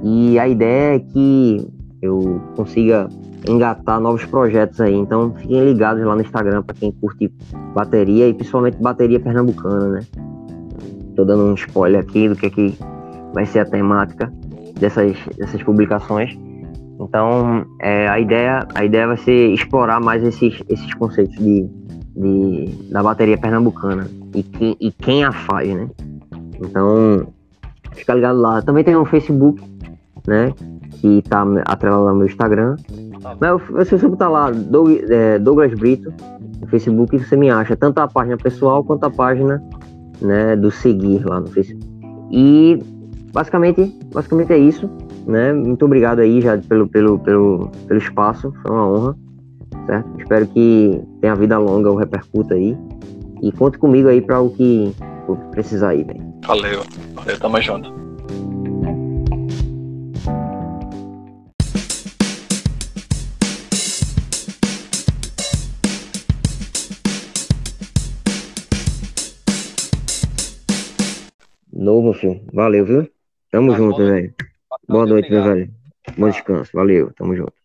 E a ideia é que eu consiga engatar novos projetos aí. Então fiquem ligados lá no Instagram para quem curte bateria e principalmente bateria pernambucana, né? Tô dando um spoiler aqui do que vai ser a temática dessas publicações. Então a ideia vai ser explorar mais esses conceitos da bateria pernambucana e quem a faz, né? Então fica ligado lá. Também tem um Facebook, né, que tá atrelado ao meu Instagram. Mas se você botar lá Douglas Brito no Facebook, você me acha tanto a página pessoal quanto a página, né, do seguir lá no Facebook. E basicamente é isso, né? Muito obrigado aí já pelo espaço, foi uma honra, certo? Espero que tenha vida longa, o Repercuta aí, e conte comigo aí para o que precisar aí, velho. Valeu, tamo junto. Novo, filho. Valeu, viu? Tamo junto, velho. Boa noite, meu velho. Bom descanso. Valeu, tamo junto.